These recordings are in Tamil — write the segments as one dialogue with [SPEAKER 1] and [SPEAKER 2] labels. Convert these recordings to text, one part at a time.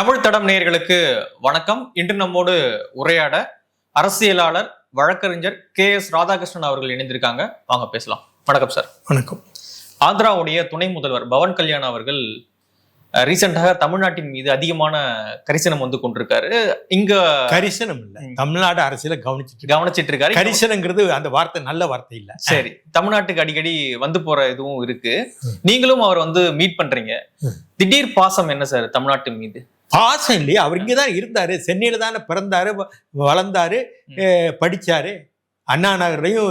[SPEAKER 1] தமிழ் தடம் நேயர்களுக்கு வணக்கம். இன்று நம்மோடு உரையாட அரசியலாளர் வழக்கறிஞர் KS ராதாகிருஷ்ணன் அவர்கள் இணைந்திருக்காங்க. வாங்க பேசலாம். வணக்கம் சார்.
[SPEAKER 2] வணக்கம்.
[SPEAKER 1] ஆந்திராவுடைய துணை முதல்வர் பவன் கல்யாண் அவர்கள் ரீசெண்டாக தமிழ்நாட்டின் மீது அதிகமான கரிசனம் வந்து கொண்டிருக்காரு. இங்க
[SPEAKER 2] கரிசனம் இல்ல, தமிழ்நாடு அரசியல கவனிச்சிட்டு இருக்காரு. கரிசனங்கிறது அந்த வார்த்தை நல்ல வார்த்தை இல்ல.
[SPEAKER 1] சரி, தமிழ்நாட்டுக்கு அடிக்கடி வந்து போற இதுவும் இருக்கு. நீங்களும் அவர் வந்து மீட் பண்றீங்க. திடீர் பாசம் என்ன சார் தமிழ்நாட்டு மீது?
[SPEAKER 2] பாசம் இல்லையே, அவர் இங்கதான் இருந்தாரு, சென்னையில தானே பிறந்தாரு, வளர்ந்தாரு, படிச்சாரு. அண்ணா நகர்லையும்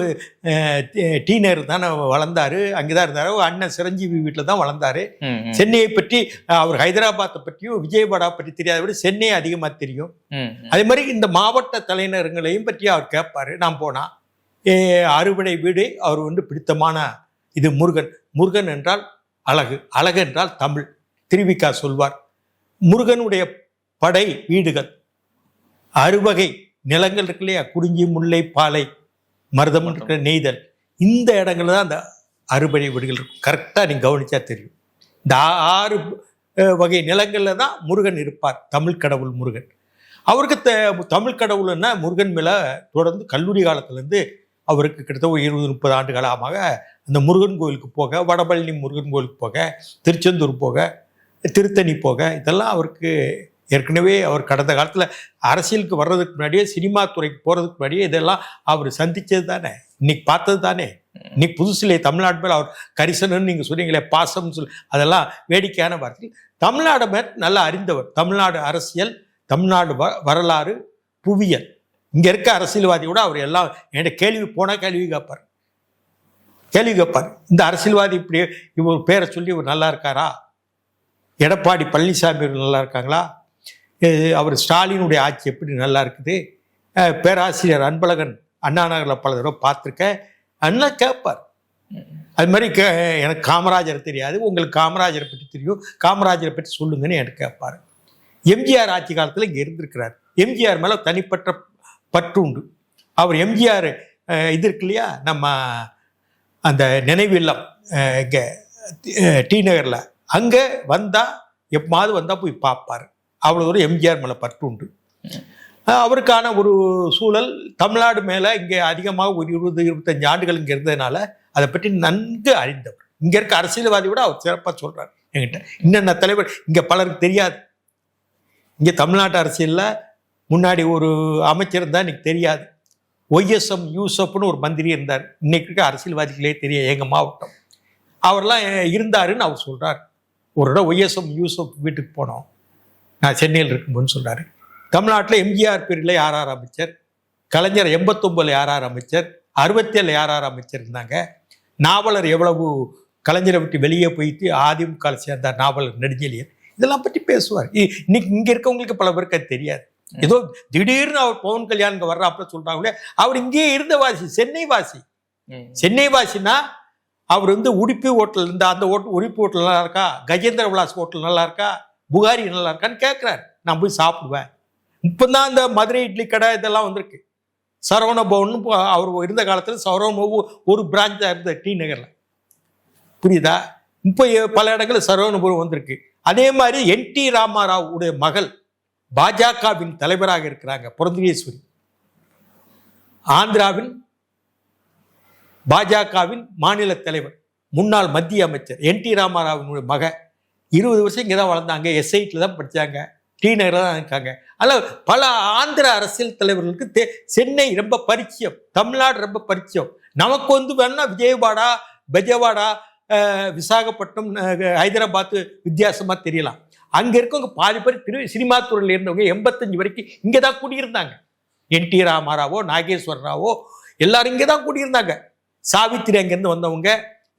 [SPEAKER 2] டி நகர் தானே வளர்ந்தாரு, அங்கேதான் இருந்தாரு. அண்ணன் சிரஞ்சீவி வீட்டில் தான் வளர்ந்தாரு. சென்னையை பற்றி அவர் ஹைதராபாத்தை பற்றியும் விஜயவாடா பற்றி தெரியாத விட சென்னையை அதிகமாக தெரியும். அதே மாதிரி இந்த மாவட்ட தலைநகரங்களையும் பற்றி அவர் கேட்பாரு. நான் போனா அறுபடை வீடு அவர் வந்து பிடித்தமான இது முருகன். முருகன் என்றால் அழகு, அழகு என்றால் தமிழ். திருவிக்கா சொல்வார், முருகனுடைய படை வீடுகள் 6 வகை நிலங்கள் இருக்கு இல்லையா, குறிஞ்சி, முல்லை, பாலை, மருதம் இருக்கிற நெய்தல், இந்த இடங்கள்ல தான் அந்த அறுபடை வீடுகள் இருக்கும். கரெக்டாக நீங்கள் கவனிச்சா தெரியும். இந்த 6 வகை நிலங்கள்ல தான் முருகன் இருப்பார், தமிழ் கடவுள் முருகன். அவருக்கு தமிழ் கடவுள்னா முருகன் மேலே தொடர்ந்து கல்லூரி காலத்துலேருந்து அவருக்கு கிட்டத்தட்ட ஒரு 20-30 ஆண்டு காலமாக அந்த முருகன் கோயிலுக்கு போக, வடபழனி முருகன் கோயிலுக்கு போக, திருச்செந்தூர் போக, திருத்தணி போக, இதெல்லாம் அவருக்கு ஏற்கனவே அவர் கடந்த காலத்தில் அரசியலுக்கு வர்றதுக்கு முன்னாடியே, சினிமா துறைக்கு போகிறதுக்கு முன்னாடியே இதெல்லாம் அவர் சந்தித்தது தானே, இன்னைக்கு பார்த்தது தானே. இன்னைக்கு புதுசிலே தமிழ்நாடு மேலே அவர் கரிசனன்னு நீங்கள் சொன்னீங்களே, பாசம்னு சொல்லி, அதெல்லாம் வேடிக்கையான வார்த்தை. தமிழ்நாடு மேல் நல்லா அறிந்தவர். தமிழ்நாடு அரசியல், தமிழ்நாடு வரலாறு, புவியியல், இங்கே இருக்க அரசியல்வாதி கூட அவர் எல்லாம் என்கிட்ட கேள்வி கேட்பார். இந்த அரசியல்வாதி இப்படி இவர் பேரை சொல்லி இவர் நல்லா இருக்காரா, எடப்பாடி பழனிசாமி நல்லா இருக்காங்களா, அவர் ஸ்டாலினுடைய ஆட்சி எப்படி நல்லா இருக்குது, பேராசிரியர் அன்பழகன் அண்ணா நகரில் பல தடவை பார்த்துருக்கேன், அண்ணா கேட்பார். அது மாதிரி எனக்கு காமராஜர் தெரியாது, உங்களுக்கு காமராஜரை பற்றி தெரியும், காமராஜரை பற்றி சொல்லுங்கன்னு எனக்கு கேட்பார். எம்ஜிஆர் ஆட்சி காலத்தில் இங்கே இருந்திருக்கிறார். எம்ஜிஆர் மேலே தனிப்பட்ட பற்று உண்டு. அவர் எம்ஜிஆர் இது இருக்கு இல்லையா, நம்ம அந்த நினைவு இல்லம் இங்கே டி நகரில், அங்கே வந்தால் எப்போது வந்தால் போய் பார்ப்பார். அவ்வளோ ஒரு எம்ஜிஆர் மேலே பற்று உண்டு. அவருக்கான ஒரு சூழல் தமிழ்நாடு மேலே இங்கே அதிகமாக ஒரு 20-25 ஆண்டுகள் இங்கே இருந்ததுனால அதை பற்றி நன்கு அறிந்தவர். இங்கே இருக்க அரசியல்வாதி விட அவர் சிறப்பாக சொல்கிறார் என்கிட்ட. இன்னென்ன தலைவர் இங்கே பலருக்கு தெரியாது. இங்கே தமிழ்நாட்டு அரசியலில் முன்னாடி ஒரு அமைச்சர் இருந்தால் இன்னைக்கு தெரியாது. OSM யூசப்னு ஒரு மந்திரி இருந்தார். இன்னைக்கு இருக்க அரசியல்வாதிகளே தெரியும் எங்கள் மாவட்டம். அவரெல்லாம் இருந்தாருன்னு அவர் சொல்கிறார். ஒரு இடம் OSM யூசப் வீட்டுக்கு போனோம், நான் சென்னையில் இருக்கும்போதுன்னு சொல்கிறாரு. தமிழ்நாட்டில் எம்ஜிஆர் பேரில் யார் அமைச்சர், கலைஞர் 89 யார் அமைச்சர், 67 யார் அமைச்சர் இருந்தாங்க. நாவலர் எவ்வளவு கலைஞரை விட்டு வெளியே போயிட்டு அதிமுக சேர்ந்தார் நாவலர் நெடுஞ்செழியன். இதெல்லாம் பற்றி பேசுவார். இன்னைக்கு இங்கே இருக்கவங்களுக்கு பல பேருக்கு அது தெரியாது. ஏதோ திடீர்னு அவர் பவன் கல்யாண் இங்கே வர்றாப்புல சொல்கிறாங்களே, அவர் இங்கேயே இருந்த வாசி, சென்னை வாசினா அவர் வந்து உடுப்பி ஹோட்டல் இருந்த அந்த உடுப்பி ஹோட்டல் நல்லா இருக்கா, கஜேந்திர விலாஸ் ஹோட்டல் நல்லா இருக்கா, புகாரி நல்லா இருக்கான்னு கேட்குறாரு. நான் போய் சாப்பிடுவேன். இப்போ தான் இந்த மதுரை இட்லி கடை இதெல்லாம் வந்திருக்கு. சரவண பவன் அவர் இருந்த காலத்தில் சரவண ஒரு பிரான்ச்சாக இருந்த டி நகரில், புரியுதா? இப்போ பல இடங்களில் சரவணபுரம் வந்திருக்கு. அதே மாதிரி NT ராமாராவ் உடைய மகள் பாஜகவின் தலைவராக இருக்கிறாங்க, புரந்தரேஸ்வரி. ஆந்திராவின் பாஜகவின் மாநில தலைவர், முன்னாள் மத்திய அமைச்சர் NT ராமாராவினுடைய மக. 20 வருஷம் இங்கே தான் வளர்ந்தாங்க, SITல தான் படித்தாங்க, டி நகரில் தான் இருக்காங்க. அதில் பல ஆந்திர அரசியல் தலைவர்களுக்கு சென்னை ரொம்ப பரிச்சயம், தமிழ்நாடு ரொம்ப பரிச்சயம். நமக்கு வந்து வேணா விஜயவாடா, விசாகப்பட்டினம், ஹைதராபாத் வித்தியாசமாக தெரியலாம். அங்கே இருக்கவங்க பாதி பேர் சினிமா துறையில் இருந்தவங்க 85 வரைக்கும் இங்கே தான் குடியிருந்தாங்க. NT ராமாராவோ, நாகேஸ்வர ராவோ எல்லாரும் இங்கே தான் குடியிருந்தாங்க. சாவித்திரி அங்கேருந்து வந்தவங்க,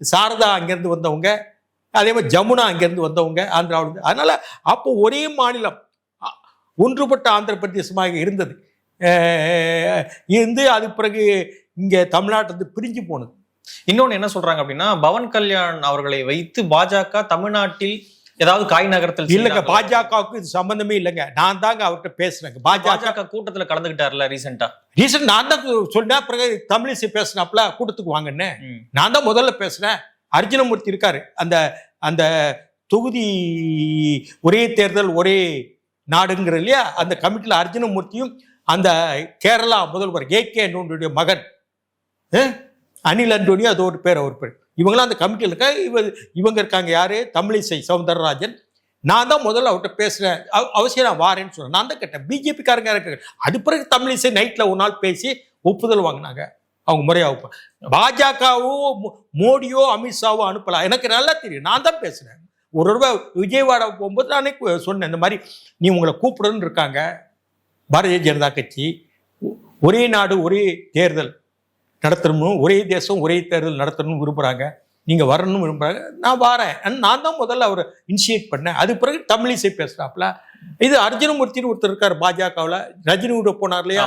[SPEAKER 2] சாரதா அங்கேருந்து வந்தவங்க, அதே மாதிரி ஜமுனா அங்கேருந்து வந்தவங்க ஆந்திராவிலிருந்து. அதனால் அப்போ ஒரே மாநிலம், ஒன்றுபட்ட ஆந்திர பிரதேசமாக இருந்தது. இருந்து அது பிறகு இங்கே தமிழ்நாட்டிலிருந்து பிரிஞ்சு போனது.
[SPEAKER 1] இன்னொன்று என்ன சொல்கிறாங்க அப்படின்னா, பவன் கல்யாண் அவர்களை வைத்து பாஜக தமிழ்நாட்டில் ஏதாவது காய் நகரத்தில்
[SPEAKER 2] இல்லைங்க, பாஜகவுக்கு இது சம்பந்தமே இல்லைங்க. நான் தாங்க அவர்கிட்ட பேசுறேங்க.
[SPEAKER 1] பாஜக கூட்டத்தில் கலந்துக்கிட்டார்ல ரீசெண்ட்
[SPEAKER 2] நான் தான் சொன்னேன். பிறகு தமிழிசை பேசினாப்புல கூட்டத்துக்கு வாங்கன்னு நான் தான் முதல்ல பேசுறேன். அர்ஜுனமூர்த்தி இருக்காரு, அந்த அந்த தொகுதி ஒரே தேர்தல் ஒரே நாடுங்கிற இல்லையா, அந்த கமிட்டியில் அர்ஜுனமூர்த்தியும் அந்த கேரளா முதல்வர் ஏகே அண்டோனியுடைய மகன் அனில் அண்டோனி, அது ஒரு பேர் அவர் பேர், இவங்களாம் அந்த கமிட்டியில் இருக்க. இவங்க இருக்காங்க யாரு, தமிழிசை சவுந்தரராஜன். நான் தான் முதல்ல அவர்கிட்ட பேசுறேன், அவசியம் நான் வாரேன்னு சொன்னேன். நான் தான் கேட்டேன், பிஜேபிக்காரங்க இருக்காங்க. அது பிறகு தமிழிசை நைட்ல ஒரு நாள் பேசி ஒப்புதல் வாங்கினாங்க. அவங்க முறையாக பாஜகவோ மோடியோ அமித்ஷாவோ அனுப்பலாம், எனக்கு நல்லா தெரியும். நான் தான் பேசுறேன். ஒரு தடவை விஜயவாடா போகும்போது நானே சொன்னேன், இந்த மாதிரி நீ உங்களை கூப்பிடுன்னு இருக்காங்க பாரதிய ஜனதா கட்சி, ஒரே நாடு ஒரே தேர்தல் நடத்தணும், ஒரே தேசம் ஒரே தேர்தல் நடத்தணும்னு விரும்புகிறாங்க, நீங்கள் வரணும்னு விரும்புகிறாங்க, நான் வரேன். நான் தான் முதல்ல அவரை இனிஷியேட் பண்ணேன். அது பிறகு தமிழிசை பேசுகிறாப்புல. இது அர்ஜுனமூர்த்தின்னு ஒருத்தர் இருக்கார் பாஜகவில், ரஜினியோட போனார் இல்லையா,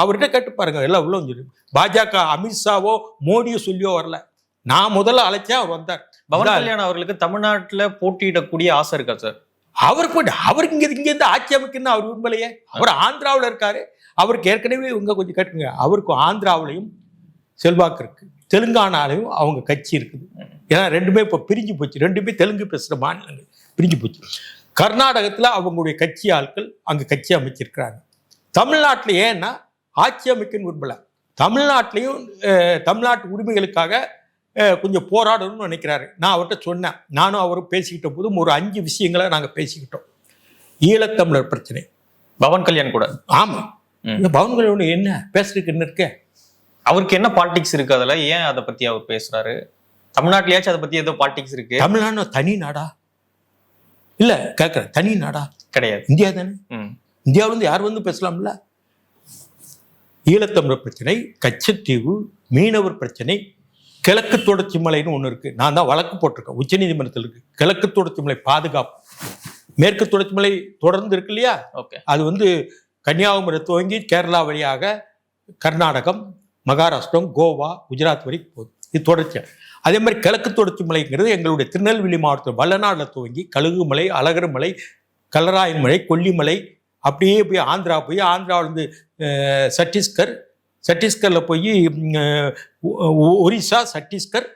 [SPEAKER 2] அவர்கிட்ட கேட்டு பாருங்க, எல்லாம் உள்ள சொல்லி. பாஜக அமித்ஷாவோ மோடியோ சொல்லியோ வரல, நான் முதல்ல அழைச்சேன், அவர் வந்தார்.
[SPEAKER 1] பவன் கல்யாண் அவர்களுக்கு தமிழ்நாட்டுல போட்டியிடக்கூடிய ஆசை இருக்கா சார்?
[SPEAKER 2] அவருக்கு இங்கேருந்து ஆட்சி அமைக்கணும்னு அவர் விரும்பலையே. அவர் ஆந்திராவில் இருக்காரு. அவருக்கு ஏற்கனவே இவங்க கொஞ்சம் கேட்டுங்க, அவருக்கு ஆந்திராவிலையும் செல்வாக்கு இருக்கு, தெலுங்கானாலையும் அவங்க கட்சி இருக்குது. ஏன்னா ரெண்டுமே இப்போ பிரிஞ்சு போச்சு, ரெண்டுமே தெலுங்கு பேசுகிற மாநிலங்கள் பிரிஞ்சு போச்சு. கர்நாடகத்தில் அவங்களுடைய கட்சி ஆட்கள் அங்கே கட்சி அமைச்சிருக்கிறாங்க. தமிழ்நாட்டில் ஏன்னா ஆட்சி அமைக்கணும்னு விரும்பலை, தமிழ்நாட்டிலையும் தமிழ்நாட்டு உரிமைகளுக்காக கொஞ்சம் போராடணும்னு நினைக்கிறாரு. நான் அவர்கிட்ட சொன்னேன், நானும் அவரும் பேசிக்கிட்ட போதும் ஒரு 5 விஷயங்களை நாங்கள் பேசிக்கிட்டோம். ஈழத்தமிழர் பிரச்சனை,
[SPEAKER 1] பவன் கல்யாண் கூட.
[SPEAKER 2] ஆமாம், இந்த பவன் கல்யாண் என்ன பேசுறதுக்கு என்ன இருக்க,
[SPEAKER 1] அவருக்கு என்ன பாலிடிக்ஸ் இருக்கு அதுல, ஏன் அதை பத்தி அவர் பேசுறாரு? தமிழ்நாட்டிலேயாச்சும் அதை பத்தி ஏதோ பாலிடிக்ஸ் இருக்கு?
[SPEAKER 2] தமிழ்நாடு தனி நாடா? இல்ல கேட்கறேன், தனி நாடா கிடையாது, இந்தியா தானே. இந்தியாவில இருந்து யார் வந்து பேசலாம்ல? ஈழத்தமிழர் பிரச்சனை, கச்சத்தீவு, மீனவர் பிரச்சனை, கிழக்கு தொடர்ச்சி மலைன்னு ஒன்று இருக்கு. நான் தான் வழக்கு போட்டிருக்கேன் உச்சநீதிமன்றத்தில் இருக்கு. கிழக்கு தொடர்ச்சி மலை பாதுகாப்பு, மேற்கு தொடர்ச்சி மலை தொடர்ந்து இருக்கு இல்லையா, அது வந்து கன்னியாகுமரி துவங்கி கேரளா வழியாக கர்நாடகம், மகாராஷ்டிரம், கோவா, குஜராத் வரைக்கும் போகுது. இது தொடர்ச்சி. அதே மாதிரி கிழக்கு தொடர்ச்சி மலைங்கிறது எங்களுடைய திருநெல்வேலி மாவட்டத்தில் வல்லநாடில் துவங்கி கழுகுமலை, அழகர் மலை, கல்லராயன் மலை, கொல்லிமலை, அப்படியே போய் ஆந்திரா, போய் ஆந்திராவிலேருந்து சத்தீஸ்கரில் போய் ஒரிசா, சத்தீஸ்கர்,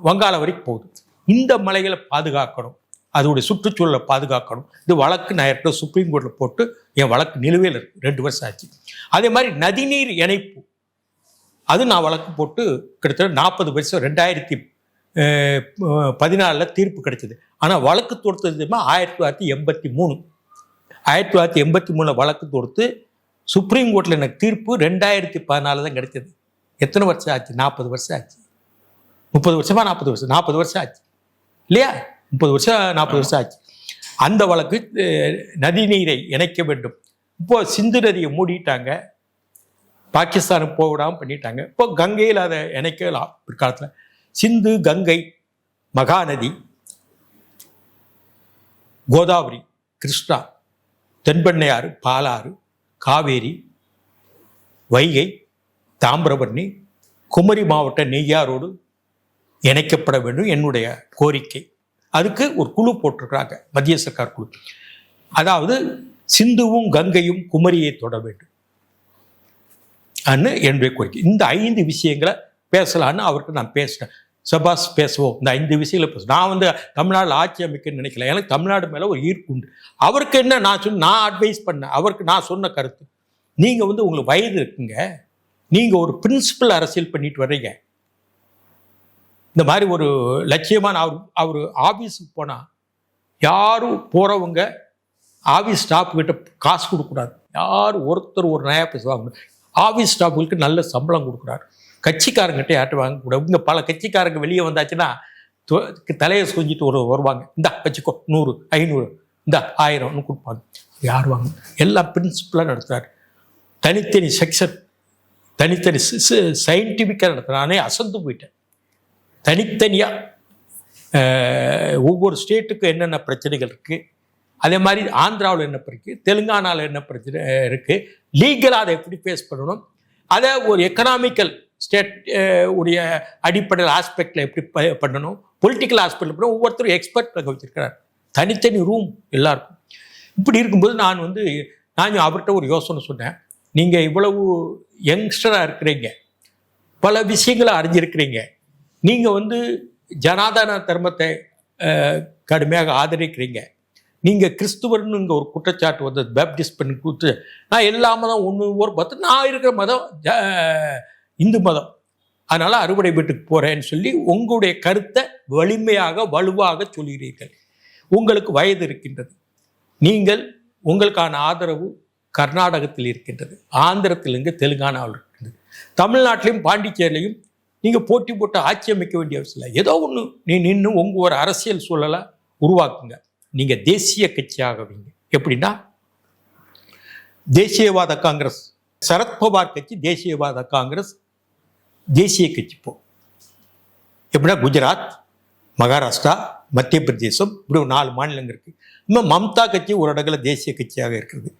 [SPEAKER 2] வங்காள வரைக்கும் போகுது. இந்த மலைகளை பாதுகாக்கணும், அதோடைய சுற்றுச்சூழலை பாதுகாக்கணும். இது வழக்கு நான் ஏற்கனவே சுப்ரீம் கோர்ட்டில் போட்டு என் வழக்கு நிலுவையில் இருக்கு, 2 வருஷம் ஆச்சு. அதே மாதிரி நதிநீர் இணைப்பு, அது நான் வழக்கு போட்டு கிட்டத்தட்ட 40 வருஷம், 2014 தீர்ப்பு கிடைச்சது. ஆனால் வழக்கு தொடுத்தது 1983. 1983 வழக்கு தொடுத்து சுப்ரீம் கோர்ட்டில் எனக்கு தீர்ப்பு 2014 தான் கிடைச்சது. எத்தனை வருஷம் ஆச்சு? 40 வருஷம் ஆச்சு. 30 வருஷமா 40 வருஷம், 40 வருஷம் ஆச்சு இல்லையா? 30 வருஷம் 40 வருஷம் ஆச்சு. அந்த வழக்கு நதிநீரை இணைக்க வேண்டும். இப்போ சிந்து நதியை மூடிட்டாங்க, பாகிஸ்தானுக்கு போக விடாமல் பண்ணிட்டாங்க. இப்போ கங்கையில் அதை இணைக்கலாம் பிற்காலத்தில். சிந்து, கங்கை, மகாநதி, கோதாவரி, கிருஷ்ணா, தென்பெண்ணையாறு, பாலாறு, காவேரி, வைகை, தாமிரபரணி, குமரி மாவட்ட நெய்யாரோடு இணைக்கப்பட வேண்டும் என்னுடைய கோரிக்கை. அதுக்கு ஒரு குழு போட்டிருக்கிறாங்க, மத்திய சர்க்கார் குழு. அதாவது சிந்துவும் கங்கையும் குமரியை தொட வேண்டும் என்னுடைய கோரிக்கை. இந்த 5 விஷயங்களை பேசலான்னு அவருக்கு நான் பேசினேன். சபாஸ் பேசுவோம், இந்த 5 விஷயங்களை பேசுவோம். நான் வந்து தமிழ்நாட்டில் ஆட்சி அமைக்கன்னு நினைக்கல, எனக்கு தமிழ்நாடு மேலே ஒரு ஈர்ப்பு உண்டு. அவருக்கு என்ன நான் அட்வைஸ் பண்ணேன், அவருக்கு நான் சொன்ன கருத்து, நீங்கள் வந்து உங்களுக்கு வயது இருக்குங்க, நீங்கள் ஒரு பிரின்சிபல் அரசியல் பண்ணிட்டு வர்றீங்க. இந்த மாதிரி ஒரு லட்சியமான அவர் ஆஃபீஸுக்கு போனால் யாரும் போகிறவங்க ஆஃபீஸ் ஸ்டாஃப்கிட்ட காசு கொடுக்கூடாது, யாரும் ஒருத்தர் ஒரு நயா பேசுவாங்க. ஆஃபீஸ் ஸ்டாஃப்களுக்கு நல்ல சம்பளம் கொடுக்குறாரு, கட்சிக்காரங்கிட்ட யார்கிட்ட வாங்கக்கூடாது. இங்கே பல கட்சிக்காரங்க வெளியே வந்தாச்சுன்னா தலையை சொஞ்சிட்டு வருவாங்க, இந்தா வச்சுக்கோ 100, 500, இந்தா 1000 கொடுப்பாங்க. யார் வாங்க? எல்லாம் பிரின்சிபலாக நடத்துகிறார். தனித்தனி செக்ஷன், தனித்தனி சயின்டிஃபிக்காக நடத்துகிறார். நானே அசந்து போயிட்டேன். தனித்தனியாக ஒவ்வொரு ஸ்டேட்டுக்கும் என்னென்ன பிரச்சனைகள் இருக்குது, அதே மாதிரி ஆந்திராவில் என்ன இருக்குது, தெலுங்கானாவில் என்ன பிரச்சனை இருக்குது, லீகலாக அதை எப்படி ஃபேஸ் பண்ணணும், அதை ஒரு எக்கனாமிக்கல் ஸ்டேட் உடைய அடிப்படையில் ஆஸ்பெக்டில் எப்படி பண்ணணும், பொலிட்டிக்கல் ஆஸ்பெக்டில் பண்ணணும், ஒவ்வொருத்தரும் எக்ஸ்பர்ட் அங்கே வச்சுருக்கிறார். தனித்தனி ரூம் எல்லாருக்கும். இப்படி இருக்கும்போது நான் அவர்கிட்ட ஒரு யோசனை சொன்னேன். நீங்கள் இவ்வளவு யங்ஸ்டராக இருக்கிறீங்க, பல விஷயங்களை அறிஞ்சிருக்கிறீங்க, நீங்கள் ஜனாதன தர்மத்தை கடுமையாக ஆதரிக்கிறீங்க, நீங்க கிறிஸ்துவர்னு இங்க ஒரு குற்றச்சாட்டு வந்தது, பேப்டிஸ்ட் பண்ணி கொடுத்து நான் எல்லா மதம் ஒன்று ஒரு பார்த்து நான் இருக்கிற மதம் இந்து மதம், அதனால அறுவடை வீட்டுக்கு போறேன்னு சொல்லி உங்களுடைய கருத்தை வலிமையாக வலுவாக சொல்கிறீர்கள். உங்களுக்கு வயது இருக்கின்றது, நீங்கள் உங்களுக்கான ஆதரவு கர்நாடகத்தில் இருக்கின்றது, ஆந்திரத்திலிருந்து தெலுங்கானாவில் இருக்கின்றது, தமிழ்நாட்டிலையும் பாண்டிச்சேரியிலையும் நீங்க போட்டி போட்டு ஆட்சி அமைக்க வேண்டிய அவசியம் இல்லை. ஏதோ ஒன்று நீ நின்று உங்க ஒரு அரசியல் சூழலை உருவாக்குங்க. நீங்க தேசிய கட்சியாகவீங்க. எப்படின்னா தேசியவாத காங்கிரஸ், சரத்பவார் கட்சி தேசியவாத காங்கிரஸ் தேசிய கட்சி போ. எப்படின்னா குஜராத், மகாராஷ்டிரா, மத்திய பிரதேசம், இப்படி 4 மாநிலங்கள் இருக்கு. இன்னும் மம்தா கட்சி ஒரு இடத்துல தேசிய கட்சியாக இருக்கிறது.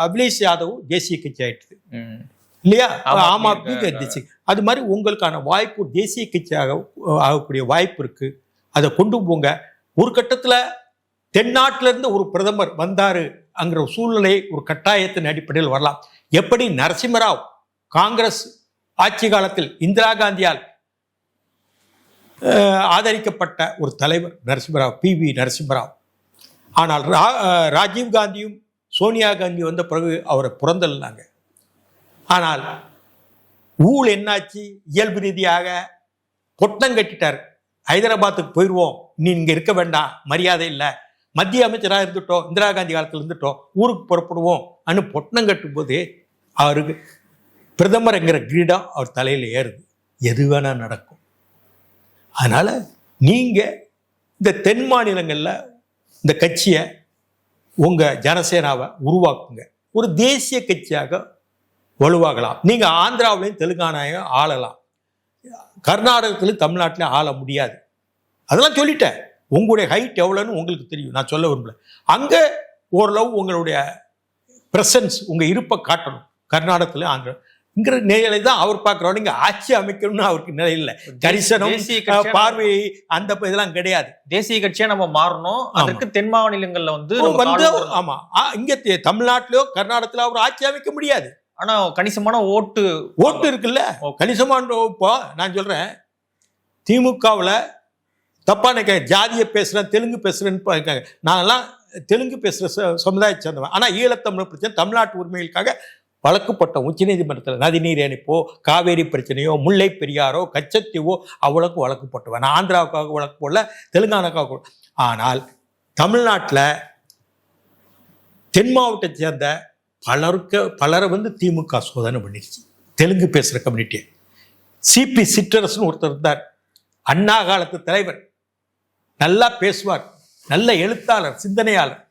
[SPEAKER 2] அபிலேஷ் யாதவ் தேசிய கட்சி ஆயிடுது இல்லையா? ஆம் ஆத்மி தேசிய. அது மாதிரி உங்களுக்கான வாய்ப்பு தேசிய கட்சியாக ஆகக்கூடிய வாய்ப்பு இருக்கு. அதை கொண்டு போங்க. ஒரு கட்டத்துல தென்னாட்டில இருந்து ஒரு பிரதமர் வந்தாரு அங்கிற சூழ்நிலை ஒரு கட்டாயத்தின் அடிப்படையில் வரலாம். எப்படி நரசிம்மராவ் காங்கிரஸ் ஆட்சி காலத்தில் இந்திரா காந்தியால் ஆதரிக்கப்பட்ட ஒரு தலைவர் நரசிம்மராவ், PV நரசிம்மராவ். ஆனால் ராஜீவ் காந்தியும் சோனியா காந்தி வந்த பிறகு அவரை புறந்தள்ளினாங்க. ஆனால் ஊழல் என்னாச்சு? இயல்பு ரீதியாக பொட்டம் கட்டிட்டார். ஹைதராபாத்துக்கு போயிடுவோம், நீ இங்க இருக்க வேண்டாம், மரியாதை இல்லை, மத்திய அமைச்சராக இருந்துட்டோம், இந்திரா காந்தி காலத்தில் இருந்துட்டோம், ஊருக்கு புறப்படுவோம் அன்னு பொட்டம் கட்டும் போது அவருக்கு பிரதமர் என்கிற கிரீடம் அவர் தலையில் ஏறுது. எது வேணா நடக்கும். அதனால நீங்க இந்த தென் மாநிலங்கள்ல இந்த கட்சியை உங்க ஜனசேனாவை உருவாக்குங்க. ஒரு தேசிய கட்சியாக வலுவாகலாம். நீங்க ஆந்திராவிலையும் தெலுங்கானாவையும் ஆளலாம், கர்நாடகத்திலும் தமிழ்நாட்டிலையும் ஆள முடியாது. அதெல்லாம் சொல்லிட்டேன். உங்களுடைய ஹைட் எவ்வளோன்னு உங்களுக்கு தெரியும், நான் சொல்ல விரும்பல. அங்க ஓரளவு உங்களுடைய பிரசன்ஸ், உங்க இருப்பை காட்டணும். கர்நாடகத்திலும் ஆந்திராங்கிற நிலையில தான் அவர் பார்க்கிறோம். நீங்க ஆட்சி அமைக்கணும்னு அவருக்கு நிலை இல்லை. கரிசனம், பார்வை, அந்த இதெல்லாம் கிடையாது.
[SPEAKER 1] தேசிய கட்சியா நம்ம மாறணும். அதற்கு தென் மாநிலங்கள்ல வந்து
[SPEAKER 2] ஆமா, இங்க தமிழ்நாட்டிலோ கர்நாடகத்திலோ அவர் ஆட்சி அமைக்க முடியாது.
[SPEAKER 1] ஆனா கணிசமான ஓட்டு
[SPEAKER 2] இருக்குல்ல. கணிசமான இப்போ நான் சொல்றேன், திமுகவில் தப்பா நினைக்க ஜாதியை பேசுறேன், தெலுங்கு பேசுறேன்னு. நான்லாம் தெலுங்கு பேசுற சமுதாயத்தை சேர்ந்தவன். ஆனா ஈழத்தமிழ் பிரச்சனை, தமிழ்நாட்டு உரிமைகளுக்காக வழக்குப்பட்டோம் உச்ச நீதிமன்றத்தில். நதிநீர் இணைப்போ, காவேரி பிரச்சனையோ, முல்லை பெரியாரோ, கச்சத்தீவோ அவ்வளவுக்கு வழக்கு போட்டுவேன். நான் ஆந்திராவுக்காக வழக்கு போடல, தெலுங்கானாக்காக. ஆனால் தமிழ்நாட்டில் தென் மாவட்டத்தை சேர்ந்த பலரை வந்து திமுக சோதனை பண்ணிடுச்சு. தெலுங்கு பேசுகிற கம்யூனிட்டியை. CP சிற்றரசன் ஒருத்தர் இருந்தார், அண்ணா காலத்து தலைவர், நல்லா பேசுவார், நல்ல எழுத்தாளர், சிந்தனையாளர்.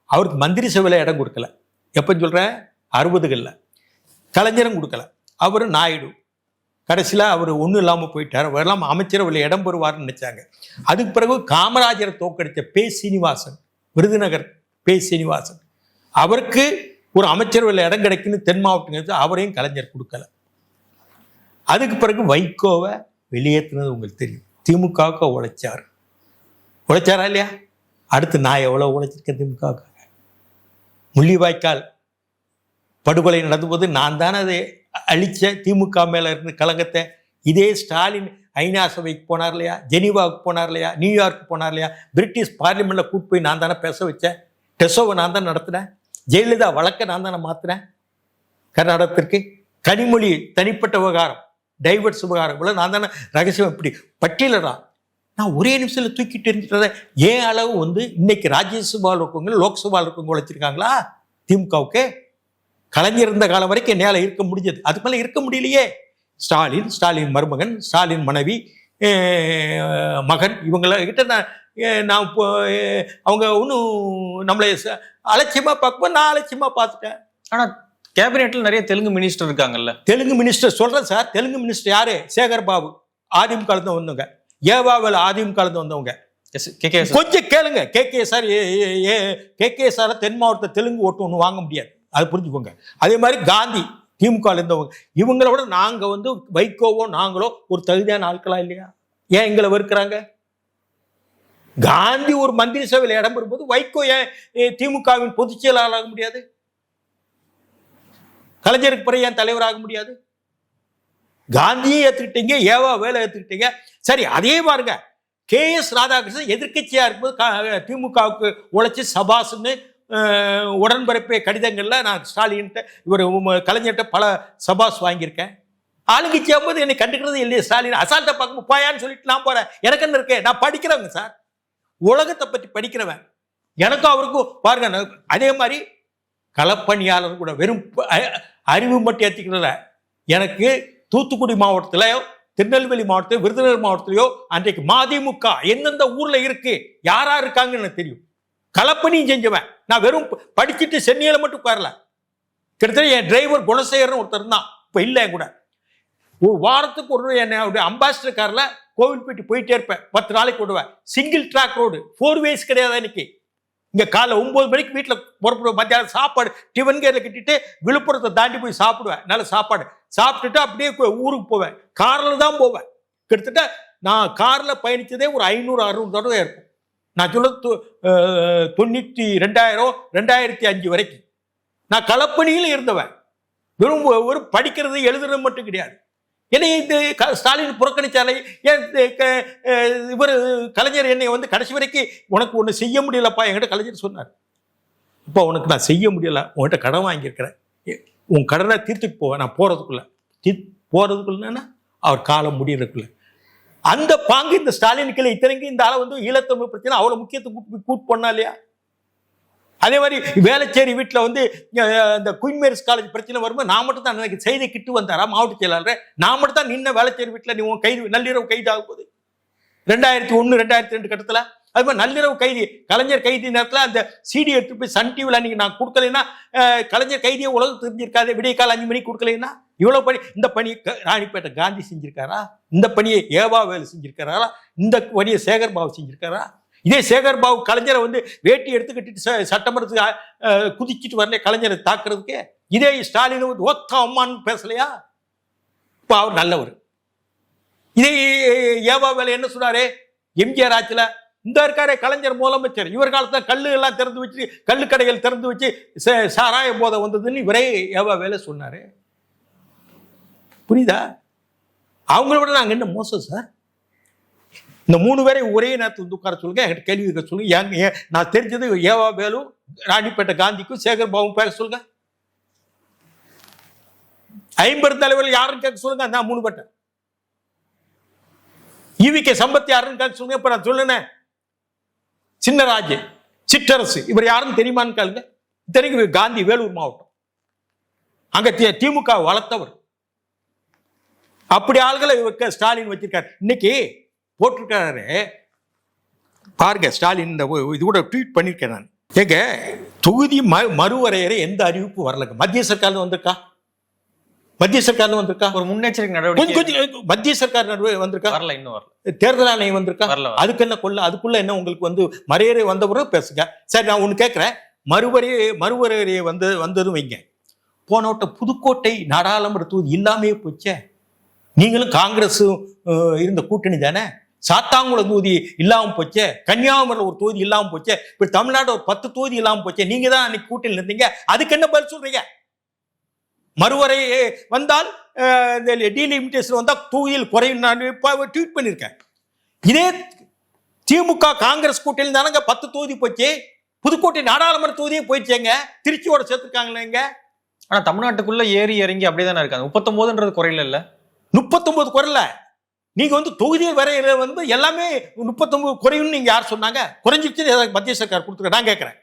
[SPEAKER 2] அவருக்கு மந்திரி சபையில் இடம் கொடுக்கல. எப்போ சொல்கிறேன்? 60களில். கலைஞரும் கொடுக்கல. அவர் நாயுடு. கடைசியில் அவர் ஒன்றும் இல்லாமல் போயிட்டார். அவரெல்லாம் அமைச்சரவையில் இடம் பெறுவார்னு நினைச்சாங்க. அதுக்கு பிறகு காமராஜரை தோற்கடித்த பே. சீனிவாசன், விருதுநகர் பே. சீனிவாசன், அவருக்கு ஒரு அமைச்சரவையில் இடம் கிடைக்குன்னு தென் மாவட்டங்களுக்கு அவரையும் கலைஞர் கொடுக்கல. அதுக்கு பிறகு வைகோவை வெளியேற்றினது உங்களுக்கு தெரியும். திமுகவுக்கு உழைச்சாரா இல்லையா? அடுத்து நான் எவ்வளோ உழைச்சிருக்கேன் திமுகவுக்காக. முள்ளிவாய்க்கால் படுகொலை நடந்தபோது நான் தானே அதை அழிச்ச திமுக மேல இருந்து கலங்கத்தை. இதே ஸ்டாலின் ஐநா சபைக்கு போனார் இல்லையா, ஜெனீவாவுக்கு போனார் இல்லையா, நியூயார்க்கு போனார் இல்லையா, பிரிட்டிஷ் பார்லிமெண்ட்ல கூட்டு போய் நான் தானே பேச வச்சேன். டெசோவை நான் தான் நடத்தினேன். ஜெயலலிதா வழக்கை நான் தானே மாத்தினேன். கர்நாடகத்திற்கு கனிமொழி தனிப்பட்ட விவகாரம், டைவர்ஸ் விவகாரம் இவ்வளோ நான் தானே ரகசியம் இப்படி பட்டியலதான். நான் ஒரே நிமிஷத்தில் தூக்கிட்டு இருந்துட்டேன். ஏன் அளவு வந்து இன்னைக்கு ராஜ்யசபாவில் இருக்கவங்க, லோக்சபாவில் இருக்கவங்க உழைச்சிருக்காங்களா திமுகவுக்கு? கலைஞர் இருந்த காலம் வரைக்கும் என்னால் இருக்க முடிஞ்சது, அதுக்கு மேலே இருக்க முடியலையே. ஸ்டாலின் மருமகன், ஸ்டாலின் மனைவி, மகன், இவங்ககிட்ட நான் இப்போ அவங்க ஒன்றும் நம்மளை அலட்சியமாக பார்க்கும்போது நான் அலட்சியமாக பார்த்துட்டேன்.
[SPEAKER 1] ஆனால் கேபினெட்ல நிறைய தெலுங்கு மினிஸ்டர் இருக்காங்கல்ல.
[SPEAKER 2] தெலுங்கு மினிஸ்டர் சொல்கிறேன் சார். தெலுங்கு மினிஸ்டர் யாரு? சேகர் பாபு, அதிமுக காலத்து வந்தவங்க. ஏவாவில் அதிமுக காலத்து வந்தவங்க. கொஞ்சம் கேளுங்க. கே சார் தென் மாவட்ட தெலுங்கு ஓட்டு ஒன்று வாங்க முடியாது, அது புரிஞ்சுக்கோங்க. அதே மாதிரி காந்தி திமுக இருந்தவங்க. இவங்களை விட நாங்கள் வந்து வைகோவோ நாங்களோ ஒரு தகுதியான ஆட்களா இல்லையா? ஏன் எங்களை வெறுக்கிறாங்க? காந்தி ஒரு மந்திரி சபையில் இடம் பெறும்போது வைகோ ஏன் திமுகவின் பொதுச் செயலாளர் ஆக முடியாது? கலைஞருக்கு பிறகு ஏன் தலைவராக முடியாது? காந்தியை ஏற்றுக்கிட்டீங்க, ஏவா வேலை ஏற்றுக்கிட்டீங்க. சரி, அதே பாருங்க, KS ராதாகிருஷ்ணன் எதிர்க்கட்சியா இருக்கும்போது திமுகவுக்கு உழைச்சி சபாஸ்ன்னு உடன்பிறப்பு கடிதங்கள்ல நான் ஸ்டாலின்கிட்ட இவர் கலைஞர்கிட்ட பல சபாஸ் வாங்கியிருக்கேன். ஆளுங்கட்சியா போது என்னை கண்டுக்கிறது இல்லையே ஸ்டாலின். அசால்ட்டை பார்க்க போயான்னு சொல்லிட்டு நான் போறேன். எனக்கு என்ன இருக்கேன், நான் படிக்கிறவங்க சார், உலகத்தை பற்றி படிக்கிறவன். எனக்கும் அவருக்கும் பாருங்க. அதே மாதிரி களப்பணியாளர் கூட வெறும் அறிவு மட்டும் ஏற்றிக்கிறத எனக்கு தூத்துக்குடி மாவட்டத்திலயோ திருநெல்வேலி மாவட்டத்திலோ விருதுநகர் மாவட்டத்திலயோ அன்றைக்கு மதிமுக எந்தெந்த ஊர்ல இருக்கு யாரா இருக்காங்கன்னு எனக்கு தெரியும். களப்பணியும் செஞ்சவன். நான் வெறும் படிச்சுட்டு சென்னையில மட்டும் உட்காரல. கிட்டத்தட்ட என் டிரைவர் குணசேகரன் ஒருத்தர் தான், இப்ப இல்லை என் கூட. ஒரு வாரத்துக்கு ஒரு என்னுடைய அம்பாசிடர் கார்ல கோவில்பேட்டி போயிட்டே இருப்பேன். 10 நாளைக்கு விடுவேன். சிங்கிள் ட்ராக் ரோடு, 4 வேஸ் கிடையாது. இன்னைக்கு இங்க காலைல 9 மணிக்கு வீட்டில் புறப்படுவேன். மத்தியானம் சாப்பாடு டிஃபன் கேரில் கட்டிட்டு விழுப்புரத்தை தாண்டி போய் சாப்பிடுவேன். நல்ல சாப்பாடு சாப்பிட்டுட்டு அப்படியே ஊருக்கு போவேன். கார்ல தான் போவேன். கிட்டத்தட்ட நான் கார்ல பயணிச்சதே ஒரு 500-600 தடவை இருக்கும். நான் சொல்ல 92,000 2005 வரைக்கும் நான் களப்பணியில் இருந்தவன். வெறும் ஒரு படிக்கிறது எழுதுறது மட்டும் கிடையாது. என்னை இந்த ஸ்டாலின் புறக்கணிச்சாலே இவர் கலைஞர் என்னை வந்து கடைசி வரைக்கும் உனக்கு ஒன்று செய்ய முடியலப்பா என்கிட்ட கலைஞர் சொன்னார். இப்போ உனக்கு நான் செய்ய முடியல, உன்கிட்ட கடன் வாங்கியிருக்கிறேன், உன் கடனை தீர்த்துட்டு போவேன். நான் போறதுக்குள்ளன்னா அவர் காலம் முடியறதுக்குள்ள அந்த பாங்கு இந்த ஸ்டாலினுக்கு இத்தனைக்கு இந்த ஆளை வந்து ஈழத்தமிழ் பிரச்சனை அவ்வளோ முக்கியத்துவம் கூட்டு பண்ணா இல்லையா? அதே மாதிரி வேளச்சேரி வீட்டில் வந்து இந்த குயின் மேரிஸ் காலேஜ் பிரச்சனை வரும்போது நான் மட்டும் தான் எனக்கு செய்தி கிட்டு வந்தாரா மாவட்ட செயலாளர். நான் மட்டும் தான் நின்ன வேளச்சேரி வீட்டில் நீ உன் கைது நள்ளிரவு கைது ஆகும் போது 2001 2002 கட்டத்தில். அது மாதிரி நள்ளிரவு கைதி கலைஞர் கைதி நேரத்தில் அந்த சிடி எடுத்து போய் சன் டிவியில் அன்னைக்கு நான் கொடுக்கலைன்னா கலைஞர் கைதியை உலகம் தெரிஞ்சிருக்காது. விடிய கால 5 மணிக்கு கொடுக்கலைன்னா இவ்வளோ பணி. இந்த பணி ராணிப்பேட்டை காந்தி செஞ்சிருக்காரா? இந்த பணியை ஏவா வேலு செஞ்சிருக்காரா? இந்த பணியை சேகர் பாபு செஞ்சிருக்காரா? இதே சேகர் பாபு கலைஞரை வந்து வேட்டி எடுத்துக்கிட்டு சட்டமன்றத்துக்கு குதிச்சுட்டு வரல கலைஞரை தாக்குறதுக்கு. இதே ஸ்டாலின் ஒத்த அம்மான்னு பேசலையா? இப்போ அவர் நல்லவர். இதே ஏவா வேலை என்ன சொன்னாரு? எம்ஜிஆர் ஆட்சியில் இந்த இருக்காரே கலைஞர் முதலமைச்சர், இவர் காலத்தில் கல்லு எல்லாம் திறந்து வச்சு கல்லு கடைகள் திறந்து வச்சு சாராய போதை வந்ததுன்னு இவரே ஏவா வேலை சொன்னாரு. புரியுதா? அவங்கள விட நாங்கள் என்ன மோசம் சார்? இந்த 3 பேரை ஒரே நேரத்தில் வந்து உட்கார சொல்லுங்க, என்கிட்ட கேள்வி கேட்க சொல்லுங்க. நான் தெரிஞ்சது ஏவா வேலு, ராணிப்பேட்டை காந்திக்கும் சேகர் பாபு பேச சொல்லுங்க. 50 தலைவர்கள் யாருன்னு கேட்க சொல்லுங்க. நான் 3 பேட்டேன். ஈவிகே சம்பத் யாருன்னு கேட்க சொல்லுங்க. இப்ப நான் சொல்லுனேன் சின்னராஜ் சிற்றரசு இவர் யாருன்னு தெரியுமான்னு கேளுங்க. இத்தனைக்கு காந்தி வேலூர் மாவட்டம், அங்க திமுக வளர்த்தவர். அப்படி ஆள்களை ஸ்டாலின் வச்சிருக்காரு. இன்னைக்கு போட்டிருக்காரு பாருங்க. ஸ்டாலின் இந்த இது கூட ட்வீட் பண்ணியிருக்கேன் நான். ஏங்க தொகுதி மறுவரையறை எந்த அறிவிப்பு வரலங்க. மத்திய சர்க்கார் வந்திருக்கா? மத்திய சர்க்கார் வந்திருக்கா? ஒரு முன்னெச்சரிக்கை நடவடிக்கை மத்திய சர்க்கார் வந்திருக்கா? வரல, இன்னும் வரல. தேர்தல் ஆணையம் வந்திருக்கா? அதுக்கு என்ன கொள்ள? அதுக்குள்ள என்ன உங்களுக்கு வந்து மறையறை வந்த பிறகு பேசுங்க. சரி, நான் ஒன்று கேட்குறேன். மறுவரையை வந்ததும் வைங்க. போன வட்டம் புதுக்கோட்டை நாடாளுமன்ற தொகுதி இல்லாமே போச்சே. நீங்களும் காங்கிரஸும் இருந்த கூட்டணி தானே. சாத்தாங்குளம் தொகுதி இல்லாமல் போச்சே. கன்னியாகுமரியில் ஒரு தொகுதி இல்லாமல் போச்சே. இப்படி தமிழ்நாடு ஒரு 10 தொகுதி இல்லாமல் போச்சே. நீங்க தான் அன்னைக்கு கூட்டணியில் இருந்தீங்க. அதுக்கு என்ன பதில் சொல்றீங்க? மறுவரை வந்தால் டீலிமிட்டேஷன் வந்தால் தொகுதியில் குறையும். நான் ட்வீட் பண்ணியிருக்கேன். இதே திமுக காங்கிரஸ் கூட்டணியில் தானங்க 10 தொகுதி போச்சு. புதுக்கோட்டை நாடாளுமன்ற தொகுதியும் போயிடுச்சேங்க. திருச்சியோட சேர்த்துருக்காங்களேங்க.
[SPEAKER 1] ஆனா தமிழ்நாட்டுக்குள்ள ஏறி இறங்கி அப்படியே இருக்காங்க. 39ன்றது குறையில இல்ல,
[SPEAKER 2] 39 குறையில. நீங்க வந்து தொகுதியில் வரையிற வந்து எல்லாமே 39 குறையும். நீங்க யார் சொன்னாங்க? குறைஞ்சிச்சு மத்திய சர்க்கார் கொடுத்துருக்க. நான் கேட்கிறேன்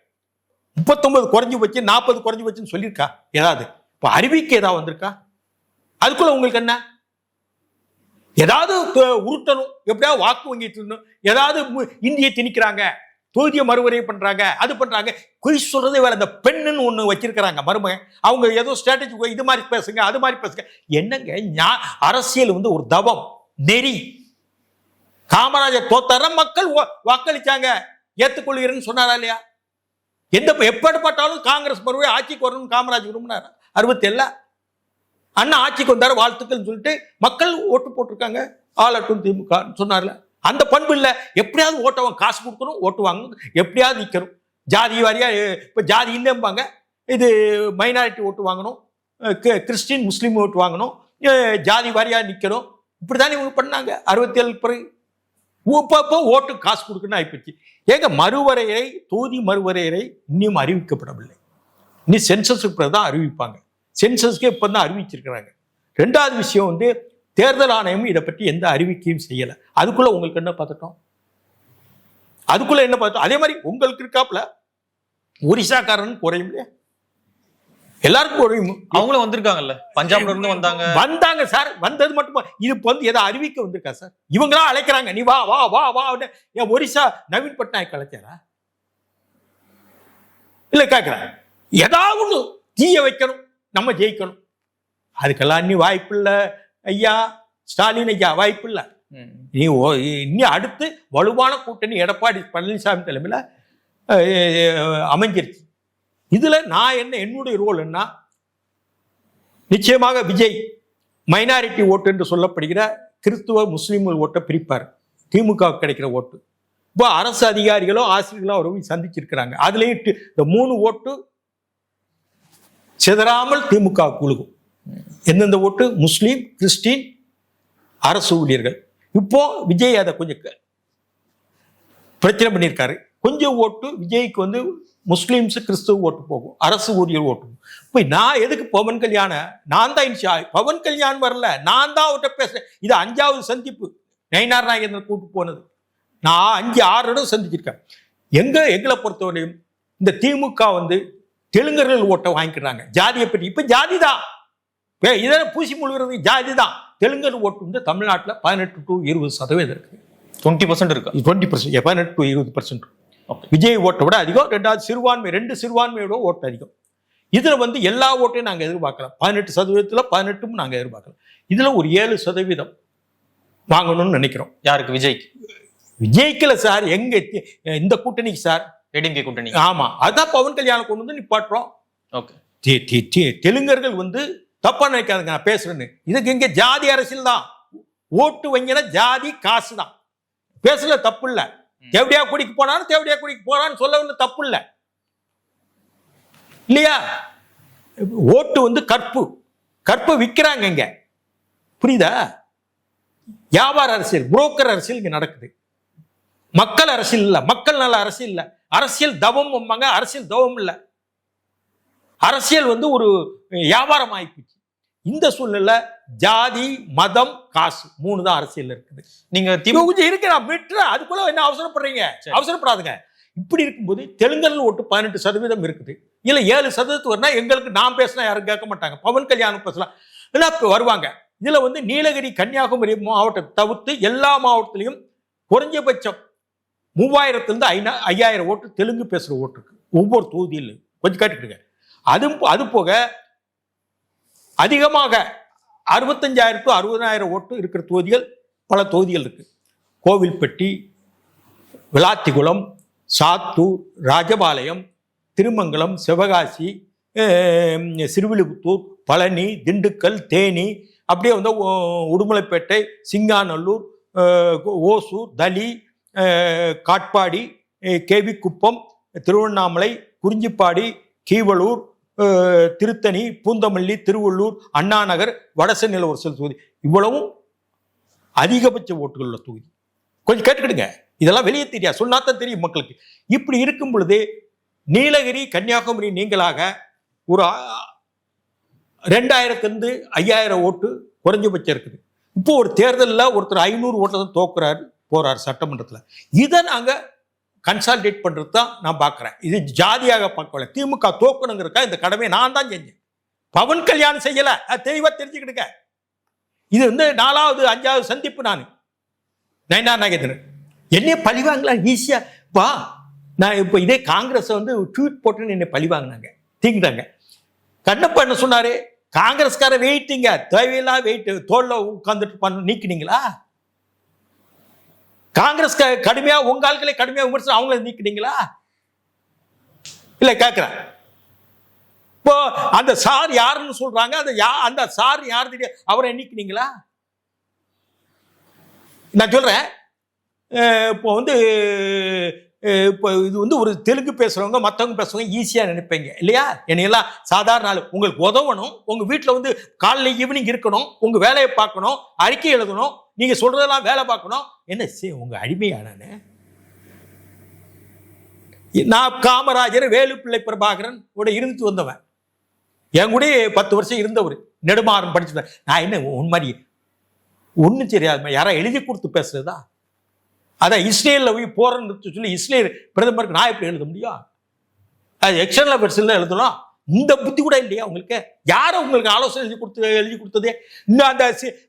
[SPEAKER 2] 39 குறைஞ்சு வச்சு 40 குறைஞ்சு வச்சுன்னு சொல்லியிருக்கா? ஏதாவது இப்போ அறிவிக்கை ஏதாவது வந்திருக்கா? அதுக்குள்ள உங்களுக்கு என்ன? ஏதாவது உருட்டணும், எப்படியாவது வாக்கு வாங்கிட்டு இருக்கணும், ஏதாவது இந்தியை திணிக்கிறாங்க, தொகுதியை மறுவரை பண்றாங்க, அது பண்றாங்க. பொய் சொல்றதே வேற. இந்த பெண்ணுன்னு ஒண்ணு வச்சிருக்கிறாங்க மருமகன். அவங்க ஏதோ ஸ்ட்ராட்டஜி இது மாதிரி பேசுங்க, அது மாதிரி பேசுங்க. என்னங்க அரசியல் வந்து ஒரு தவம், நெறி. காமராஜர் தோத்தார மக்கள் வாக்களிச்சாங்க, ஏற்றுக்கொள்கிறேன்னு சொன்னாரா இல்லையா? எப்படிப்பட்டாலும் காங்கிரஸ் மறுபடியும் ஆட்சிக்கு வரணும்னு காமராஜ் விரும்பினார். 67 அண்ணா ஆட்சிக்கு வந்தாரு, வாழ்த்துக்கள் சொல்லிட்டு மக்கள் ஓட்டு போட்டிருக்காங்க. ஆளட்டும் திமுக சொன்னார்ல, அந்த பண்பு இல்லை. எப்படியாவது ஓட்டவங்க காசு கொடுக்கணும், ஓட்டு வாங்கணும், எப்படியாவது நிற்கணும். ஜாதி வாரியா இப்போ ஜாதி இல்லைம்பாங்க. இது மைனாரிட்டி ஓட்டு வாங்கணும், கிறிஸ்டின் முஸ்லீம் ஓட்டு வாங்கணும், ஜாதி வாரியா நிற்கணும். இப்படிதான் இவங்க பண்ணாங்க 67 பிறகு. இப்போ ஓட்டு காசு கொடுக்கணும்னு ஆயிப்போச்சு. ஏங்க மறுவரையறை, தொகுதி மறுவரையறை இன்னும் அறிவிக்கப்படவில்லை. இன்னும் சென்சஸுக்கு தான் அறிவிப்பாங்க. சென்சஸ்க்கே இப்போ தான் அறிவிச்சிருக்கிறாங்க. ரெண்டாவது விஷயம் வந்து தேர்தல் ஆணையம் இதை பற்றி எந்த அறிவிக்கையும் செய்யலை. அதுக்குள்ள உங்களுக்கு என்ன பார்த்துட்டோம்? அதுக்குள்ள என்ன பார்த்தோம்? அதே மாதிரி உங்களுக்கு இருக்காப்புல ஒரிசாக்காரன் குறையும் இல்லையா? எல்லாருக்கும் குறையும்.
[SPEAKER 1] அவங்களும் வந்திருக்காங்கல்ல, பஞ்சாப்ல இருந்து
[SPEAKER 2] வந்தாங்க சார். வந்தது மட்டுமா? இது வந்து எதை அறிவிக்க வந்திருக்கா சார்? இவங்களாம் அழைக்கிறாங்க, நீ வா வா வா வா. ஏன் ஒரிசா நவீன் பட்நாயக் அழைச்சாரா? இல்ல கேட்கிறேன், ஏதாவது ஒண்ணு தீய வைக்கணும், நம்ம ஜெயிக்கணும். அதுக்கெல்லாம் நீ வாய்ப்பு இல்லை ஐயா. ஸ்டாலின் ஐயா வாய்ப்பு இல்லை. நீ அடுத்து வலுவான கூட்டணி எடப்பாடி பழனிசாமி தலைமையில அமைஞ்சிருச்சு. இதுல நான் என்னுடைய ரோல் என்ன? நிச்சயமாக விஜய் மைனாரிட்டி ஓட்டு என்று சொல்லப்படுகிற கிறிஸ்துவ முஸ்லீம்கள் ஓட்டை பிரிப்பார். திமுக கிடைக்கிற ஓட்டு இப்போ அரசு அதிகாரிகளோ ஆசிரியர்களோ அவரும் சந்திச்சிருக்கிறாங்க. அதுலயும் இந்த 3 ஓட்டு சிதறாமல் திமுக குழுகும். எந்தெந்த ஓட்டு? முஸ்லீம், கிறிஸ்டின், அரசு ஊழியர்கள். இப்போ விஜய் அதை கொஞ்சம் பிரச்சனை பண்ணியிருக்காரு. கொஞ்சம் ஓட்டு விஜய்க்கு வந்து முஸ்லீம்ஸ், கிறிஸ்துவ ஓட்டு போகும், அரசு ஊழியர் ஓட்டு. இப்போ நான் எதுக்கு பவன் கல்யாணம்? நான் தான் பவன் கல்யாண் வரல, நான் தான் அவர்கிட்ட பேசுறேன். இது 5வது சந்திப்பு. நயினார் நாகேந்திரன் கூட்டு போனது. நான் 5-6 இடம் சந்திச்சிருக்கேன். எங்களை பொறுத்தவரையும் இந்த திமுக வந்து தெலுங்கர்கள் ஓட்டை வாங்கிக்கிறாங்க. ஜாதியை பற்றி இப்ப ஜாதி தான் இதெல்லாம் பூசி முழுகிறது. ஜாதி தான். தெலுங்கர் ஓட்டு வந்து தமிழ்நாட்டில் 18 to 20% இருக்கு.
[SPEAKER 1] 20% இருக்கு.
[SPEAKER 2] 20%, 18 to 20%. விஜய் ஓட்டை விட அதிகம். 2வது சிறுபான்மை, 2 சிறுபான்மையோட ஓட்டு அதிகம். இதுல வந்து எல்லா ஓட்டையும் நாங்க எதிர்பார்க்கலாம். 18% 18 நாங்க எதிர்பார்க்கலாம். இதுல ஒரு 7% வாங்கணும்னு நினைக்கிறோம்.
[SPEAKER 1] யாருக்கு? விஜய்க்கு.
[SPEAKER 2] விஜய்க்குல சார், எங்க இந்த கூட்டணிக்கு சார்,
[SPEAKER 1] ஏடிஎம்கே கூட்டணி.
[SPEAKER 2] ஆமா, அதான் பவன் கல்யாணம் கொண்டு வந்து நிப்பாட்டுறோம்.
[SPEAKER 1] ஓகே.
[SPEAKER 2] தெலுங்கர்கள் வந்து தப்பா நினைக்காதுங்க நான் பேசுறேன்னு. இதுக்கு இங்க ஜாதி அரசியல் தான். ஓட்டு வங்கினா ஜாதி காசு தான். பேசல தப்பு இல்லை. தேவடியா குடிக்கு போனாலும் தேவடியா குடிக்கு போனான்னு சொல்ல வந்து தப்பு இல்லை இல்லையா? ஓட்டு வந்து கற்பு விற்கிறாங்க இங்க. புரியுதா? வியாபார அரசியல், புரோக்கர் அரசியல் இங்க நடக்குது. மக்கள் அரசியல் இல்ல, மக்கள் நல்ல அரசியல் இல்ல. அரசியல் தவம், அரசியல் தவம் இல்ல. அரசியல் வந்து ஒரு வியாபாரம் ஆயிப்போச்சு. இந்த சூழ்நிலை ஜாதி, மதம், காசு 3 தான் அரசியல் இருக்குது.
[SPEAKER 1] நீங்க
[SPEAKER 2] கொஞ்சம் இருக்கு, நான் விட்டுற. அதுக்குள்ள என்ன அவசரப்படுறீங்க? அவசரப்படாதுங்க. இப்படி இருக்கும்போது தெலுங்கர்கள் ஓட்டு 18% இருக்குது. இல்ல 7% வரனா எங்களுக்கு நான் பேசினா யாரும் கேட்க மாட்டாங்க. பவன் கல்யாணம் பேசலாம் வருவாங்க. இதுல வந்து நீலகிரி, கன்னியாகுமரி மாவட்டத்தை தவிர்த்து எல்லா மாவட்டத்திலையும் குறைஞ்சபட்சம் 3000 இருந்து 5000 ஓட்டு தெலுங்கு பேசுற ஓட்டு இருக்கு ஒவ்வொரு தொகுதியில். கொஞ்சம் கேட்டுக்கிட்டுங்க. அது போக அதிகமாக 65,000 to 60,000 ஓட்டு இருக்கிற தொகுதிகள் பல தொகுதிகள் இருக்கு. கோவில்பட்டி, விளாத்திகுளம், சாத்தூர், ராஜபாளையம், திருமங்கலம், சிவகாசி, சிறுவில்லிபுத்தூர், பழனி, திண்டுக்கல், தேனி, அப்படியே வந்து உடுமலைப்பேட்டை, சிங்காநல்லூர், ஓசூர், தளி, காட்பாடி, கேவிக்குப்பம், திருவண்ணாமலை, குறிஞ்சிப்பாடி, கீவளூர், திருத்தணி, பூந்தமல்லி, திருவள்ளூர், அண்ணா நகர், வடசென்னையில் ஒரு சில தொகுதி. இவ்வளவும் அதிகபட்ச ஓட்டுகள் உள்ள தொகுதி. கொஞ்சம் கேட்டுக்கிடுங்க. இதெல்லாம் வெளியே தெரியாது, சொன்னாதான் தெரியும் மக்களுக்கு. இப்படி இருக்கும் பொழுது நீலகிரி, கன்னியாகுமரி நீங்களாக ஒரு 2000 இருந்து 5000 ஓட்டு குறைஞ்சபட்சம் இருக்குது. இப்போ ஒரு தேர்தலில் ஒருத்தர் 500 ஓட்டை தான் போறாரு சட்டமன்றத்தில். இதை நாங்கள் கன்சால்டேட் பண்றது தான் நான் பார்க்குறேன். இது ஜாதியாக பார்க்கல. திமுக தோக்கணுங்கிறக்கா இந்த கடமையை நான் தான் செஞ்சேன். பவன் கல்யாணம் செய்யல, தெளிவா தெரிஞ்சுக்கிடுங்க. இது வந்து 4வது 5வது சந்திப்பு. நான் நயினார் நாகேந்திரன் என்னைய பழிவாங்கலாம் ஈஸியா. வா, நான் இப்போ இதே காங்கிரஸ் வந்து ட்வீட் போட்டுன்னு என்னை பழிவாங்கினாங்க, தீங்கிட்டாங்க. கண்ணப்பா என்ன சொன்னாரு? காங்கிரஸ்கார வெயிட்டிங்க, தேவையில்லா வெயிட், தோல்ல உட்காந்துட்டு பண்ண நீக்கினீங்களா? காங்கிரஸ் கடுமையா உங்க ஆட்களை கடுமையா விமர்சனம் அவங்கள நீக்கினீங்களா? இல்ல கேட்கிறேன். இப்போ அந்த சார் யாருன்னு சொல்றாங்க, அந்த சார் யார் தெரியும், அவரை நீக்கினீங்களா? நான் சொல்றேன். இப்போ வந்து இப்போ இது வந்து ஒரு தெலுங்கு பேசுறவங்க மற்றவங்க பேசுறவங்க ஈஸியா நினைப்பீங்க இல்லையா? என்னையெல்லாம் சாதாரண ஆள். உங்களுக்கு உதவணும், உங்க வீட்டில் வந்து காலைல ஈவினிங் இருக்கணும், உங்க வேலையை பார்க்கணும், அறிக்கை எழுதணும், நீங்க சொல்றதெல்லாம் வேலை பார்க்கணும். என்ன உங்க அடிமையானே? நான் காமராஜர், வேலுப்பிள்ளை பிரபாகரன் கூட இருந்துட்டு வந்தவன். என் கூட 10 வருஷம் இருந்தவர். நெடுமாறன் படிச்சுட்டேன். நான் என்ன உண்மை ஒன்றும் தெரியாது, யாரா எழுதி கொடுத்து பேசுறதா? அதான் இஸ்ரேலில் போய் போறேன்னு சொல்லி இஸ்ரேல் பிரதமருக்கு நான் எப்படி எழுத முடியும்? அது எக்ஸ்டர்னல் அஃபேர்ஸ்ல எழுதணும். இந்த புத்தி கூட இல்லையா உங்களுக்கு? யாரும் உங்களுக்கு ஆலோசனை எழுதி கொடுத்ததே? இன்னும் அந்த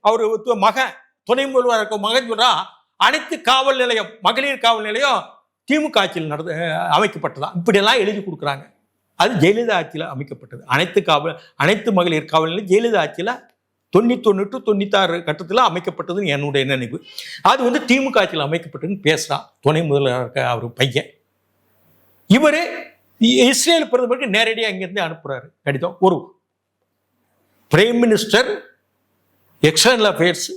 [SPEAKER 2] அவர் மகன், துணை முதல்வர் இருக்க மகன் சொல்றா, அனைத்து காவல் நிலையம், மகளிர் காவல் நிலையம் திமுக ஆட்சியில் அமைக்கப்பட்டதான். இப்படியெல்லாம் எழுதி கொடுக்குறாங்க. அது ஜெயலலிதா ஆட்சியில் அமைக்கப்பட்டது. அனைத்து மகளிர் காவல் நிலையம் ஜெயலலிதா ஆட்சியில் 91 96 கட்டத்தில் அமைக்கப்பட்டதுன்னு என்னுடைய நினைவு. அது திமுக ஆட்சியில் அமைக்கப்பட்டதுன்னு பேசுறான் துணை முதல்வர் இருக்க அவர் பையன். இவரு இஸ்ரேல் பிரதமருக்கு நேரடியாக இங்கிருந்து அனுப்புறாரு கடிதம். ஒரு பிரைம் மினிஸ்டர், எக்ஸ்டர்னல் அஃபேர்ஸ்,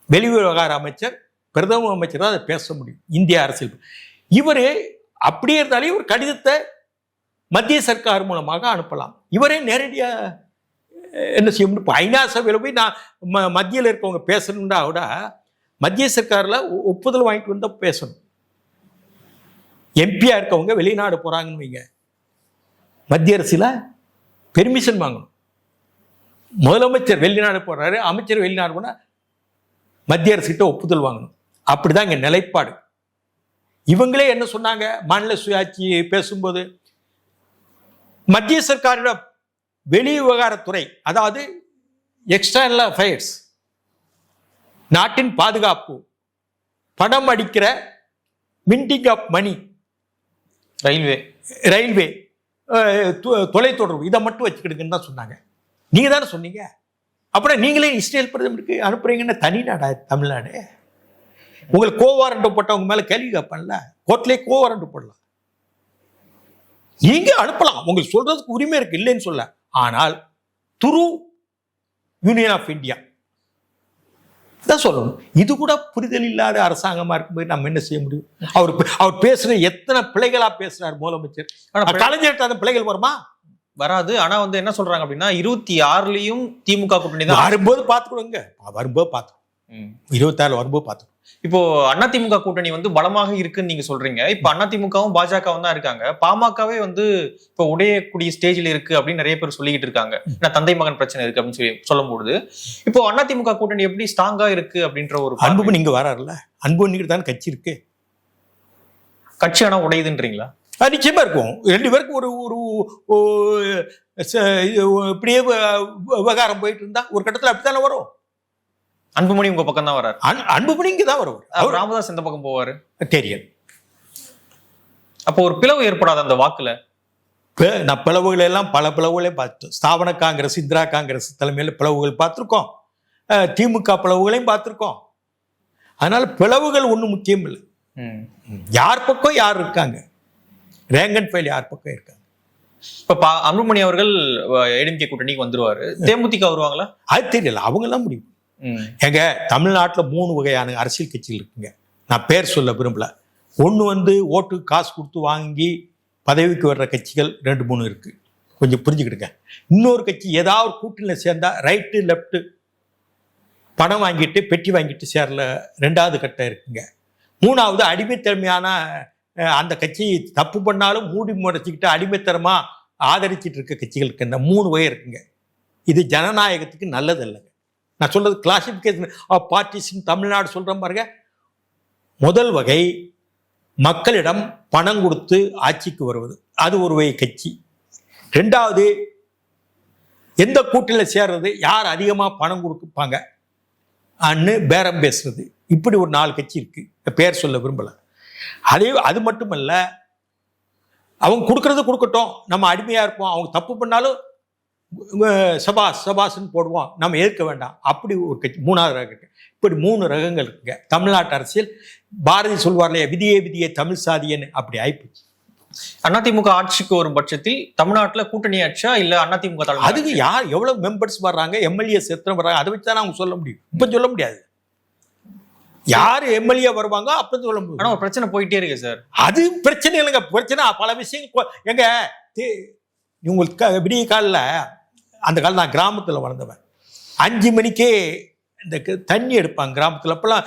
[SPEAKER 2] வெளிவிவகார அமைச்சர், பிரதம அமைச்சர் தான் அதை பேச முடியும் இந்திய அரசியல். இவரு அப்படியே இருந்தாலே ஒரு கடிதத்தை மத்திய சர்க்கார் மூலமாக அனுப்பலாம். இவரே நேரடியாக என்ன செய்ய முடியும்? இப்போ ஐநா சபையில் போய் நான் மத்தியில் இருக்கவங்க பேசணும்னா விட மத்திய சர்க்காரில் ஒப்புதல் வாங்கிட்டு வந்தால் பேசணும். எம்பியா இருக்கவங்க வெளிநாடு போறாங்கன்னு வைங்க, மத்திய அரசுல பெர்மிஷன் வாங்கணும். முதலமைச்சர் வெளிநாடு போறாரு, அமைச்சர் வெளிநாடு போனா மத்திய அரசு கிட்ட ஒப்புதல் வாங்கணும். அப்படிதான் இங்க நிலைப்பாடு. இவங்களே என்ன சொன்னாங்க மாநில சுயாட்சி பேசும்போது, மத்திய சர்க்காரோட வெளிவிவகாரத்துறை, அதாவது எக்ஸ்டர்னல் அஃபேர்ஸ், நாட்டின் பாதுகாப்பு, பணம் அடிக்கிற மின்டிங் ஆஃப் மணி, ரயில்வே, தொலைத்தொடர்பு, இதை மட்டும் வச்சுக்கிடுங்கன்னு தான் சொன்னாங்க. நீங்க தானே சொன்னீங்க. அப்புறம் நீங்களே இஸ்ரேல் பிரதமருக்கு அனுப்புறீங்கன்னா தனி நாடா தமிழ்நாடு? உங்களுக்கு கோவாரண்டு போட்டவங்க மேல கேள்வி கேட்பான்ல, கோர்ட்லேயே கோவாரண்டு போடலாம். நீங்க அனுப்பலாம், உங்களுக்கு சொல்றதுக்கு உரிமை இருக்கு, இல்லைன்னு சொல்ல. ஆனால் துரு யூனியன் ஆஃப் இந்தியா தான் சொல்லணும். இது கூட புரிதல் இல்லாத அரசாங்கமா இருக்கும்போது நம்ம என்ன செய்ய முடியும்? அவர் பேசுற எத்தனை பிள்ளைகளா பேசுறாரு முதலமைச்சர். ஆனா கலைஞர்கிட்ட அந்த பிள்ளைகள் வருமா?
[SPEAKER 1] வராது. ஆனா என்ன சொல்றாங்க அப்படின்னா 26லயும் திமுக கூட்டணி தான்.
[SPEAKER 2] வரும்போது பாத்துக்கணுங்க, வரும்போது பாத்துக்கணும். 26 வரும்போது பாத்துக்கணும்.
[SPEAKER 1] இப்போ அதிமுக கூட்டணி பலமாக இருக்குன்னு நீங்க சொல்றீங்க. இப்ப அதிமுகவும் பாஜகவும் தான் இருக்காங்க. பாமகவே இப்ப உடையக்கூடிய ஸ்டேஜில் இருக்கு அப்படின்னு நிறைய பேர் சொல்லிக்கிட்டு இருக்காங்க. தந்தை மகன் பிரச்சனை இருக்கு அப்படின்னு சொல்லி சொல்லும்போது, இப்போ அதிமுக கூட்டணி எப்படி ஸ்ட்ராங்கா இருக்கு அப்படின்ற ஒரு
[SPEAKER 2] அன்பு நீங்க வராருல்ல, அன்பு தான் கட்சி இருக்கு.
[SPEAKER 1] கட்சி ஆனா உடையுதுன்றீங்களா?
[SPEAKER 2] நிச்சயமா இருக்கும். 2 பேருக்கு ஒரு இப்படியே விவகாரம் போயிட்டு இருந்தா ஒரு கட்டத்தில் அப்படித்தானே வரும்.
[SPEAKER 1] அன்புமணி உங்க பக்கம் தான் வராரு.
[SPEAKER 2] அன்புமணி இங்க தான் வருவார்.
[SPEAKER 1] அவர் ராமதாஸ் எந்த பக்கம் போவாரு
[SPEAKER 2] தெரியும்.
[SPEAKER 1] அப்போ ஒரு பிளவு ஏற்படாது அந்த வாக்குல.
[SPEAKER 2] நான் பிளவுகளை எல்லாம் பல பிளவுகளையும் பார்த்துட்டோம். ஸ்தாபன காங்கிரஸ், இந்திரா காங்கிரஸ் தலைமையில் பிளவுகள் பார்த்துருக்கோம். திமுக பிளவுகளையும் பார்த்துருக்கோம். அதனால பிளவுகள் ஒன்றும் முக்கியம் இல்லை. யார் பக்கம் யார் இருக்காங்க, ரேங்க் அண்ட் ஃபைல் யார் பக்கம் இருக்காங்க.
[SPEAKER 1] இப்ப அன்புமணி அவர்கள் ஏடிஎம்கே கூட்டணிக்கு வந்துருவாரு, தேமுதிக வருவாங்களா? அது
[SPEAKER 2] தெரியல, அவங்க எல்லாம் முடியும். எங்க தமிழ்நாட்டில் 3 வகையான அரசியல் கட்சிகள் இருக்குங்க. நான் பேர் சொல்ல விரும்பல. ஒன்று ஓட்டு காசு கொடுத்து வாங்கி பதவிக்கு வர்ற கட்சிகள் 2-3 இருக்கு, கொஞ்சம் புரிஞ்சுக்கிடுங்க. இன்னொரு கட்சி ஏதாவது கூட்டணியில் சேர்ந்தா ரைட்டு லெஃப்ட் பணம் வாங்கிட்டு பெட்டி வாங்கிட்டு சேரல 2வது கட்டம் இருக்குங்க. 3வது அடிமைத்தன்மையான அந்த கட்சி தப்பு பண்ணாலும் மூடி முறைச்சிக்கிட்டு அடிமைத்தனமா ஆதரிச்சிட்டு இருக்க கட்சிகள் இருக்கு. இந்த 3 வகை இருக்குங்க. இது ஜனநாயகத்துக்கு நல்லது இல்லைங்க. நான் சொல்றது கிளாசிபிகேஷன் ஆஃப் பார்ட்டிஸ் தமிழ்நாடு சொல்றேன் பாருங்க. முதல் வகை மக்களிடம் பணம் கொடுத்து ஆட்சிக்கு வருவது, அது ஒரு வகை கட்சி. 2வது எந்த கூட்டணியில் சேர்றது, யார் அதிகமாக பணம் கொடுப்பாங்க அன்னு பேரம் பேசுறது. இப்படி ஒரு 4 கட்சி இருக்கு. பேர் சொல்ல விரும்பல. அது மட்டுமல்ல, அவங்க கொடுக்கறது கொடுக்கட்டும், நம்ம அடிமையா இருப்போம், அவங்க தப்பு பண்ணாலும் சபாஸ்ன்னு போடுவோம், நம்ம ஏற்க வேண்டாம், அப்படி ஒரு கட்சி. 3வது ரகம். இப்படி 3 ரகங்கள் இருக்குங்க தமிழ்நாட்டு அரசியல். பாரதி சொல்வார்லையா, விதியே விதியே தமிழ் சாதியன்னு, அப்படி ஆயிப்போச்சு.
[SPEAKER 1] அதிமுக ஆட்சிக்கு வரும் பட்சத்தில் தமிழ்நாட்டில் கூட்டணி ஆட்சியா இல்ல அதிமுக தலைமை?
[SPEAKER 2] அதுக்கு யார் எவ்வளவு மெம்பர்ஸ் வர்றாங்க, எம்எல்ஏஸ் எத்தனை வர்றாங்க, அதை வச்சு தானே அவங்க சொல்ல முடியும். இப்ப சொல்ல முடியாது. யாரு எம்எல்ஏ வருவாங்க அப்படின்னு சொல்ல முடியும்.
[SPEAKER 1] ஆனா ஒரு பிரச்சனை போயிட்டே இருக்கு சார்.
[SPEAKER 2] அது பிரச்சனை இல்லைங்க. பிரச்சனை பல விஷயம். எங்க உங்களுக்கு விடிய காலில், அந்த காலம் நான் கிராமத்தில் வளர்ந்தவன், 5 மணிக்கே இந்த தண்ணி எடுப்பாங்க கிராமத்தில். அப்பெல்லாம்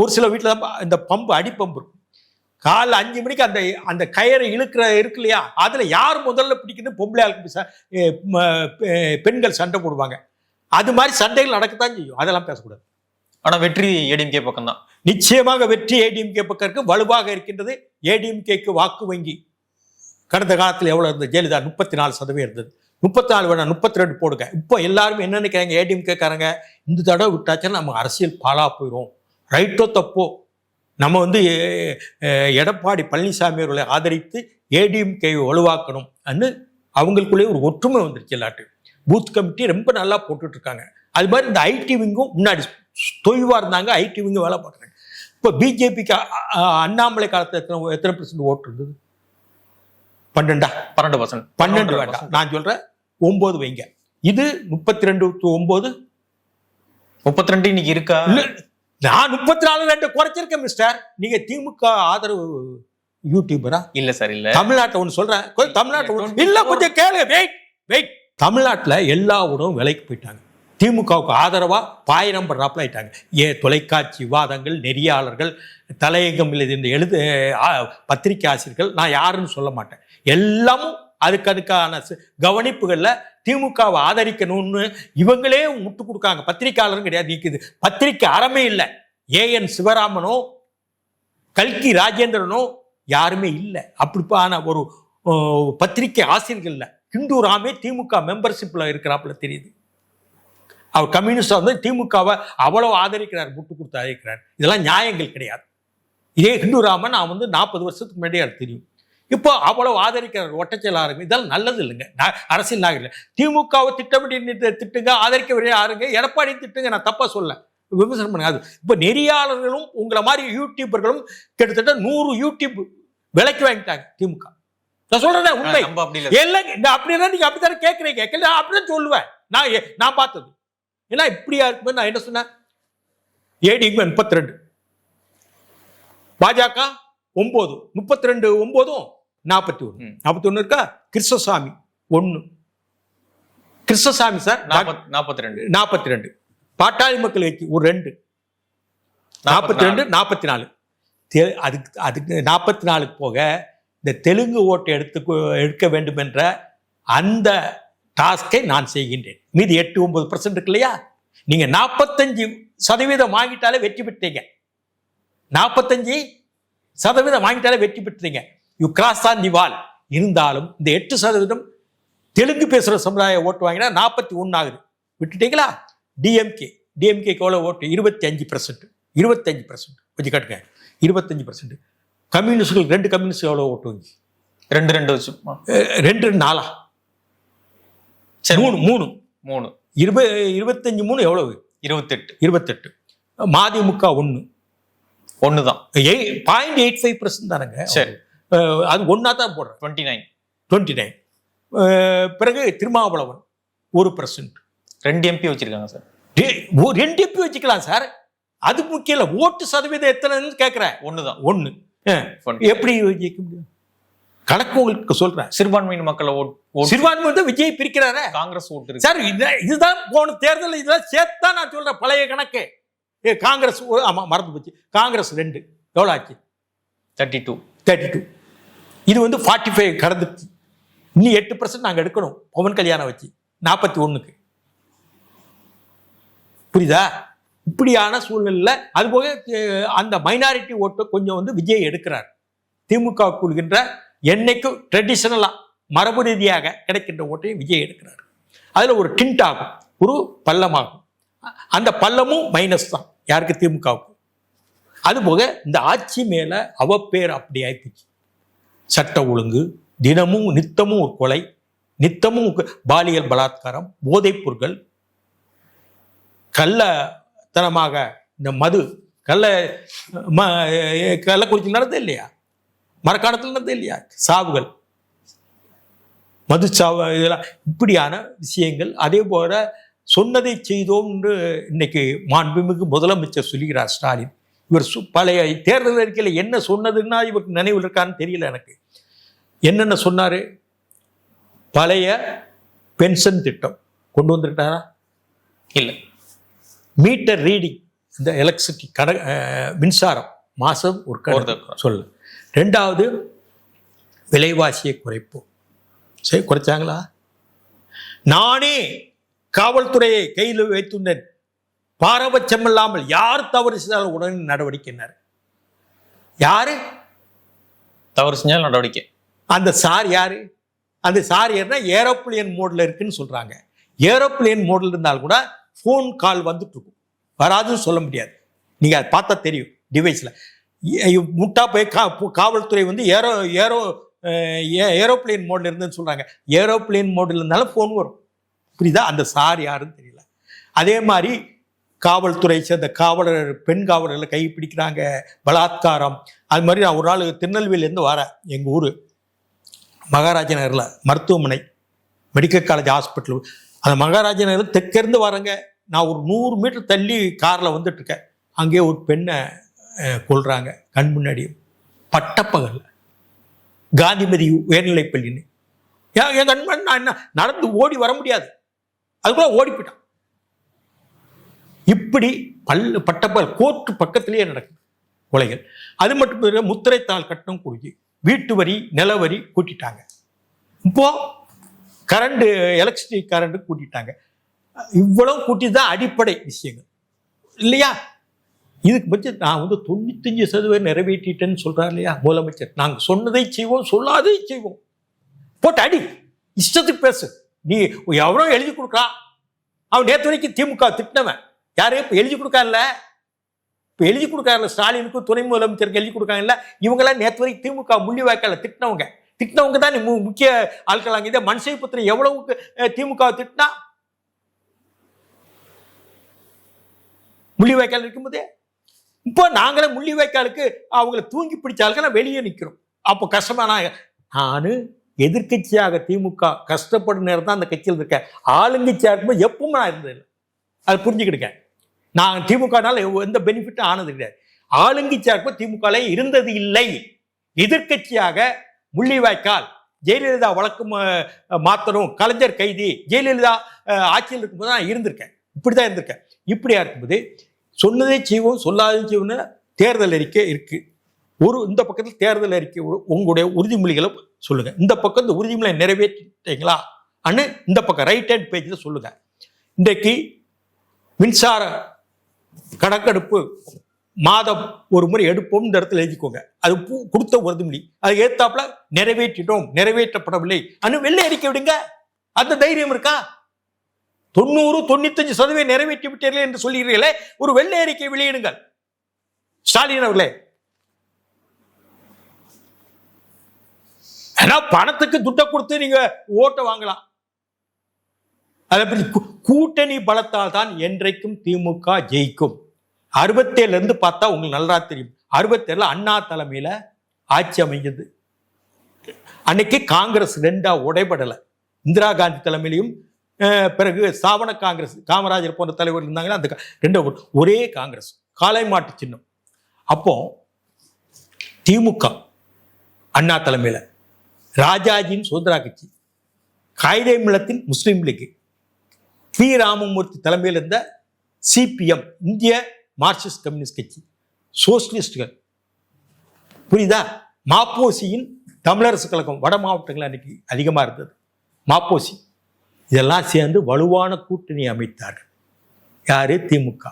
[SPEAKER 2] ஒரு சில வீட்டில் இந்த பம்பு அடிப்பம்பு இருக்கும். காலைல 5 மணிக்கு அந்த கயிறை இருக்கு இல்லையா, அதுல யார் முதல்ல பிடிக்குன்னு பொம்பளை பெண்கள் சண்டை போடுவாங்க. அது மாதிரி சண்டைகள் நடக்கத்தான் செய்யும், அதெல்லாம் பேசக்கூடாது.
[SPEAKER 1] ஆனா வெற்றி ஏடிஎம்கே பக்கம் தான்.
[SPEAKER 2] நிச்சயமாக வெற்றி ஏடிஎம்கே பக்கம் இருக்கு, வலுவாக இருக்கின்றது. ஏடிஎம்கேக்கு வாக்கு வங்கி கடந்த காலத்தில் எவ்வளவு இருந்தது? ஜெயலலிதா 34% இருந்தது. 34 வேணாம் 32 போடுங்க. இப்போ எல்லாரும் என்ன நினைக்கிறாங்க, ஏடிஎம்கேக்காரங்க இந்த தடவை விட்டாச்சுன்னா நம்ம அரசியல் பாலா போயிடும். ரைட்டோ தப்போ, நம்ம எடப்பாடி பழனிசாமி அவர்களை ஆதரித்து ஏடிஎம்கே வலுவாக்கணும் அன்னு அவங்களுக்குள்ளே ஒரு ஒற்றுமை வந்துருச்சு. எல்லாட்டு பூத் கமிட்டி ரொம்ப நல்லா போட்டுட்டு இருக்காங்க. அது மாதிரி இந்த ஐடி விங்கும் முன்னாடி தொய்வா இருந்தாங்க, ஐடி விங்கும் வேலை பார்க்குறாங்க. இப்போ பிஜேபிக்கு அண்ணாமலை காலத்தில் எத்தனை % ஓட்டு இருந்தது?
[SPEAKER 1] 12%.
[SPEAKER 2] 12 வேண்டாம், நான் சொல்றேன் 9 வைங்க. இது 32-9
[SPEAKER 1] 32 இன்னைக்கு இருக்கா?
[SPEAKER 2] நான் 34 குறைச்சிருக்கேன் மிஸ்டர். நீங்க திமுக ஆதரவு யூடியூபரா?
[SPEAKER 1] இல்ல சார், இல்ல.
[SPEAKER 2] தமிழ்நாட்டை ஒண்ணு சொல்றேன், தமிழ்நாட்டை இல்ல கொஞ்சம் கேளு. வெயிட். தமிழ்நாட்டுல எல்லா உணவும் விலைக்கு போயிட்டாங்க. திமுகவுக்கு ஆதரவா பாயிரம் படுறாப்புல ஆயிட்டாங்க. தொலைக்காட்சி விவாதங்கள், நெறியாளர்கள், தலையங்கம் இந்த பத்திரிகை ஆசிரியர்கள், நான் யாருன்னு சொல்ல மாட்டேன், எல்லாமும் அதுக்கான கவனிப்புகள்ல திமுகவை ஆதரிக்கணும்னு இவங்களே முட்டு கொடுக்காங்க. பத்திரிகையாளரும் கிடையாது, நீக்குது பத்திரிகை அறமே இல்லை. ஏஎன் சிவராமனோ கல்கி ராஜேந்திரனோ யாருமே இல்லை. அப்படிப்பான ஒரு பத்திரிகை ஆசிரியர்கள் இல்லை. ஹிந்து ராமே திமுக மெம்பர்ஷிப்ல இருக்கிறாப்புல தெரியுது. அவர் கம்யூனிஸ்ட் வந்து திமுகவை அவ்வளவு ஆதரிக்கிறார், முட்டு கொடுத்து ஆதரிக்கிறார். இதெல்லாம் நியாயங்கள் கிடையாது. இதே ஹிந்து ராமன் நான் 40 வருஷத்துக்கு முன்னாடியே அது தெரியும். இப்போ அவ்வளவு ஆதரிக்கிறார், ஒட்டச்செயலாளர்கள். இதெல்லாம் நல்லது இல்லைங்க, அரசியல் நாகரிகம். திமுகவை திட்டமிட்டு திட்டுங்க, ஆதரிக்க யாருங்க, எடப்பாடி திட்டுங்க, நான் தப்பா சொல்ல, விமர்சனம் பண்ணுங்க. அது இப்போ நெறியாளர்களும் உங்களை மாதிரி யூடியூபர்களும் கிட்டத்தட்ட 100 யூடியூப் விலைக்கு வாங்கிட்டாங்க திமுக. நான் சொல்றேன் உண்மை. அப்படின்னா நீங்க அப்படித்தானே கேட்கறீங்க, அப்படிதான் சொல்லுவேன். நான் பார்த்தது ஏன்னா இப்படியா இருக்கும்போது நான் என்ன சொன்னேன், ஏடிஎம்கே 32, பாஜக 9, 32 9 41 இருக்கா. கிருஷ்ணசாமி 1, கிருஷ்ணசாமி சார் 42, பாட்டாளி மக்கள் கட்சி ஒரு 2, 42 44. அதுக்கு 44 போக இந்த தெலுங்கு ஓட்டை எடுக்க வேண்டும் என்ற அந்த டாஸ்கை நான் செய்கின்றேன். மீதி 8-9% இருக்கு இல்லையா, நீங்க 45% வாங்கிட்டாலே வெற்றி பெற்றீங்க. 45% வாங்கிட்டாலே வெற்றி பெற்றீங்க. யூ கிராஸ் ஆன் தி வால். இருந்தாலும் இந்த 8% தெலுங்கு பேசுற சமுதாய ஓட்டு வாங்கினா 41 ஆகுது. விட்டுட்டீங்களா? டிஎம்கே எவ்வளவு ஓட்டு? 25%. 25% கொஞ்சம் காட்டுங்க. 25%. கம்யூனிஸ்டுகள் 2 கம்யூனிஸ்ட் எவ்வளவு ஓட்டு வாங்கி?
[SPEAKER 1] 2 வச்சு
[SPEAKER 2] 2 4 3 25 3 எவ்வளவு? 28. மதிமுக 1 தான். 0.85% தானங்க.
[SPEAKER 1] சரி,
[SPEAKER 2] அது ஒன்னா தான் போடுறேன். 29. பிறகு திருமாவளவன் 1%.
[SPEAKER 1] 2 MP வச்சிருக்காங்க சார்.
[SPEAKER 2] 2 MP வச்சுக்கலாம் சார், அது முக்கியம் இல்லை. ஓட்டு சதவீதம் எத்தனைன்னு கேட்கிறேன்.
[SPEAKER 1] 1 தான்.
[SPEAKER 2] 1 எப்படி ஜெயிக்க முடியும்? கணக்கு உங்களுக்கு சொல்றேன்.
[SPEAKER 1] சிறுபான்மையின மக்களை
[SPEAKER 2] சிறுபான்மை வந்து விஜய் பிரிக்கிறாரு,
[SPEAKER 1] காங்கிரஸ் ஓட்டு
[SPEAKER 2] சார். இதுதான் போன தேர்தல், இதெல்லாம் சேர்த்தான் நான் சொல்றேன். பழைய கணக்கு. காங்கிரஸ் ஆமா மறந்து போச்சு. காங்கிரஸ் 2 எவ்வளவு ஆச்சு? 32. இது வந்து 45 கடந்துச்சு. இன்னும் 8% நாங்க எடுக்கணும் பவன் கல்யாணம் வச்சு 41க்கு. புரியுதா? இப்படியான சூழ்நிலை. அதுபோக அந்த மைனாரிட்டி ஓட்டு கொஞ்சம் வந்து விஜய் எடுக்கிறார். திமுக கூறுகின்ற என்னைக்கும் ட்ரெடிஷனலா மரபு ரீதியாக கிடைக்கின்ற ஓட்டையும் விஜய் எடுக்கிறார். அதுல ஒரு டிண்ட் ஆகும், ஒரு பள்ளமாகும். அந்த பள்ளமும் மைனஸ் தான் யாருக்கு? திமுகவுக்கு. அதுபோக இந்த ஆட்சி மேல அவப்பேர் அப்படி ஆயிடுச்சு. சட்ட ஒழுங்கு, தினமும் நித்தமும் ஒரு கொலை, நித்தமும் பாலியல் பலாத்காரம், போதைப் பொருட்கள், கள்ளத்தனமாக இந்த மது, கள்ளக்குறிச்சி நடந்தது இல்லையா, மரக்காணத்தில் நடந்தது இல்லையா, சாவுகள், மது சாவு, இதெல்லாம் இப்படியான விஷயங்கள். அதே போல சொன்னதை செய்தோம் என்று இன்னைக்கு மாண்புமிகு முதலமைச்சர் சொல்லுகிறார் ஸ்டாலின். இவர் பழைய தேர்தல் அறிக்கையில் என்ன சொன்னதுன்னா இவருக்கு நினைவில் இருக்கான்னு தெரியல எனக்கு. என்னென்ன சொன்னாரு? பழைய பென்ஷன் திட்டம் கொண்டு வந்துட்டாரா?
[SPEAKER 1] இல்லை.
[SPEAKER 2] மீட்டர் ரீடிங், இந்த எலக்ட்ரிசிட்டி மின்சாரம் மாதம் ஒரு கணக்கு சொல்லு. ரெண்டாவது விலைவாசியை குறைப்போம். சரி, குறைச்சாங்களா? நானே காவல்துறையை கையில் வைத்துள்ளேன், பாரபட்சம் இல்லாமல் யார் தவறு செய்தாலும் உடனே நடவடிக்கைனார். யாரு
[SPEAKER 1] தவறு செஞ்சால் நடவடிக்கை?
[SPEAKER 2] அந்த சார் யாரு? அந்த சார் யாருன்னா ஏரோப்ளேன் மோட்ல இருக்குன்னு சொல்றாங்க. ஏரோப்ளேன் மோட்ல இருந்தால் கூட ஃபோன் கால் வந்துட்டு இருக்கும், வராதுன்னு சொல்ல முடியாது. நீங்க அதை பார்த்தா தெரியும் டிவைஸ்ல. முட்டா போய் காவல்துறை வந்து ஏரோப்ளேன் மோட்ல இருந்துன்னு சொல்றாங்க. ஏரோப்ளேன் மோட்ல இருந்தாலும் ஃபோன் வரும். புரியுதா? அந்த சார் யாருன்னு தெரியல. அதே மாதிரி காவல்துறை சேர்ந்த காவலர், பெண் காவலர்களை கை பிடிக்கிறாங்க, பலாத்காரம். அது மாதிரி நான் ஒரு நாள் திருநெல்வேலியிலேருந்து வரேன். எங்கள் ஊர் மகாராஜ நகரில் மருத்துவமனை, மெடிக்கல் காலேஜ் ஹாஸ்பிட்டல். அந்த மகாராஜ நகரில் தெற்கிருந்து வரேங்க. நான் ஒரு 100 மீட்டர் தள்ளி காரில் வந்துட்டு இருக்கேன். அங்கேயே ஒரு பெண்ணை கொல்றாங்க கண் முன்னாடி, பட்டப்பகல். காந்திமதி உயர்நிலைப்பள்ளின்னு என் கண்மண். நான் என்ன நடந்து ஓடி வர முடியாது, அதுக்குள்ள ஓடி போயிட்டான். இப்படி பட்டப்பகல் கோர்ட்டு பக்கத்திலேயே நடக்குது கொலைகள். அது மட்டும் இல்லை, முத்திரைத்தாள் கட்டணம் கூடி, வீட்டு வரி, நில வரி கூட்டிட்டாங்க. இப்போ கரண்ட், எலக்ட்ரிசிட்டி கரண்ட் கூட்டிட்டாங்க. இவ்வளவு கூட்டி தான் அடிப்படை விஷயங்கள் இல்லையா? இதுக்கு பட்ச நான் வந்து 95% நிறைவேற்றிட்டேன்னு சொல்றாரு இல்லையா முதலமைச்சர். நாங்கள் சொன்னதை செய்வோம், சொல்லாததை செய்வோம். போட்டு அடி, இஷ்டத்துக்கு பேசு. நீ எவனோ எழுதி கொடுக்குறான். அவன் நேற்று வரைக்கும் திமுக திட்டினவன் யாரு? இப்போ எழுதி கொடுக்கான்ல, இப்போ எழுதி கொடுக்காருல, ஸ்டாலினுக்கும் துணை முதலமைச்சருக்கு எழுதி கொடுக்காங்கல்ல. இவங்கெல்லாம் நேற்று வரைக்கும் திமுக முள்ளிவாய்க்கால திட்டினவங்க தான் முக்கிய ஆட்கள். அங்கே இதை மனுஷை புத்திரன் எவ்வளவுக்கு திமுக திட்டினா முள்ளிவாய்க்கால் இருக்கும்போதே. இப்போ நாங்களே முள்ளிவாய்க்காலுக்கு அவங்கள தூங்கி பிடிச்சாலும் வெளியே நிற்கிறோம். அப்போ கஷ்டமான நான் எதிர்கட்சியாக திமுக கஷ்டப்படும் நேரம் தான் அந்த கட்சியில் இருக்கேன். ஆளுங்கட்சியாக இருக்கும்போது எப்பவும் நான் இருந்ததில்லை. அதை புரிஞ்சுக்கிடுங்க. நான் திமுகனால எந்த பெனிஃபிட்டும் ஆனது கிடையாது. ஆளுங்கட்சியாக இருக்கும்போது திமுக இருந்தது இல்லை. எதிர்கட்சியாக முள்ளிவாய்க்கால், ஜெயலலிதா வழக்கு மாத்தணும், கலைஞர் கைதி, ஜெயலலிதா ஆட்சியில் இருக்கும்போது நான் இருந்திருக்கேன். இப்படிதான் இருந்திருக்கேன். இப்படியா இருக்கும்போது சொன்னதை செய்வோம், சொல்லாததை செய்வோம்னு தேர்தல் அறிக்கை இருக்கு. இந்த பக்கத்தில் தேர்தல் அறிக்கை, உங்களுடைய உறுதிமொழிகளை சொல்லுங்க. இந்த பக்கம் இந்த உறுதிமொழியை நிறைவேற்றிட்டீங்களா அன்னு இந்த பக்கம் ரைட் ஹேண்ட் பேஜில் சொல்லுங்க. இன்றைக்கு மின்சார கணக்கெடுப்பு மாதம் ஒரு முறை எடுப்போம், இந்த இடத்துல எழுதிக்கோங்க. அது கொடுத்த உறுதிமொழி, அது ஏத்தாப்புல நிறைவேற்றிட்டோம், நிறைவேற்றப்படவில்லை அன்னு வெள்ளை அறிக்கை விடுங்க. அந்த தைரியம் இருக்கா? 90-95% நிறைவேற்றி விட்டீர்கள் என்று சொல்கிறீர்களே, ஒரு வெள்ளை அறிக்கை வெளியிடுங்கள் ஸ்டாலின் அவர்களே. ஏன்னா பணத்துக்கு துட்டை கொடுத்து நீங்க ஓட்ட வாங்கலாம். அதை கூட்டணி பலத்தால் தான் என்றைக்கும் திமுக ஜெயிக்கும். 67 இருந்து பார்த்தா உங்களுக்கு நல்லா தெரியும். 67 அண்ணா தலைமையில ஆட்சி அமைஞ்சது. அன்னைக்கு காங்கிரஸ் 2ஆ உடைபடலை. இந்திரா காந்தி தலைமையிலையும் பிறகு ஸ்தாபன காங்கிரஸ், காமராஜர் போன்ற தலைவர்கள் இருந்தாங்கன்னா அந்த 2 ஒரே காங்கிரஸ், காளை மாட்டு சின்னம். அப்போ திமுக அண்ணா தலைமையில, ராஜாஜியின் சுதந்திரா கட்சி, காயிதே மில்லத்தின் முஸ்லீம் லீக், பி ராமமூர்த்தி தலைமையில் இருந்த சிபிஎம், இந்திய மார்க்சிஸ்ட் கம்யூனிஸ்ட் கட்சி, சோசியலிஸ்டுகள், புரியுதா? மாப்போசியின் தமிழரசு கழகம், வட மாவட்டங்கள் அன்னைக்கு அதிகமாக இருந்தது. மாப்போசி இதெல்லாம் சேர்ந்து வலுவான கூட்டணி அமைத்தார்கள். யாரு? திமுக.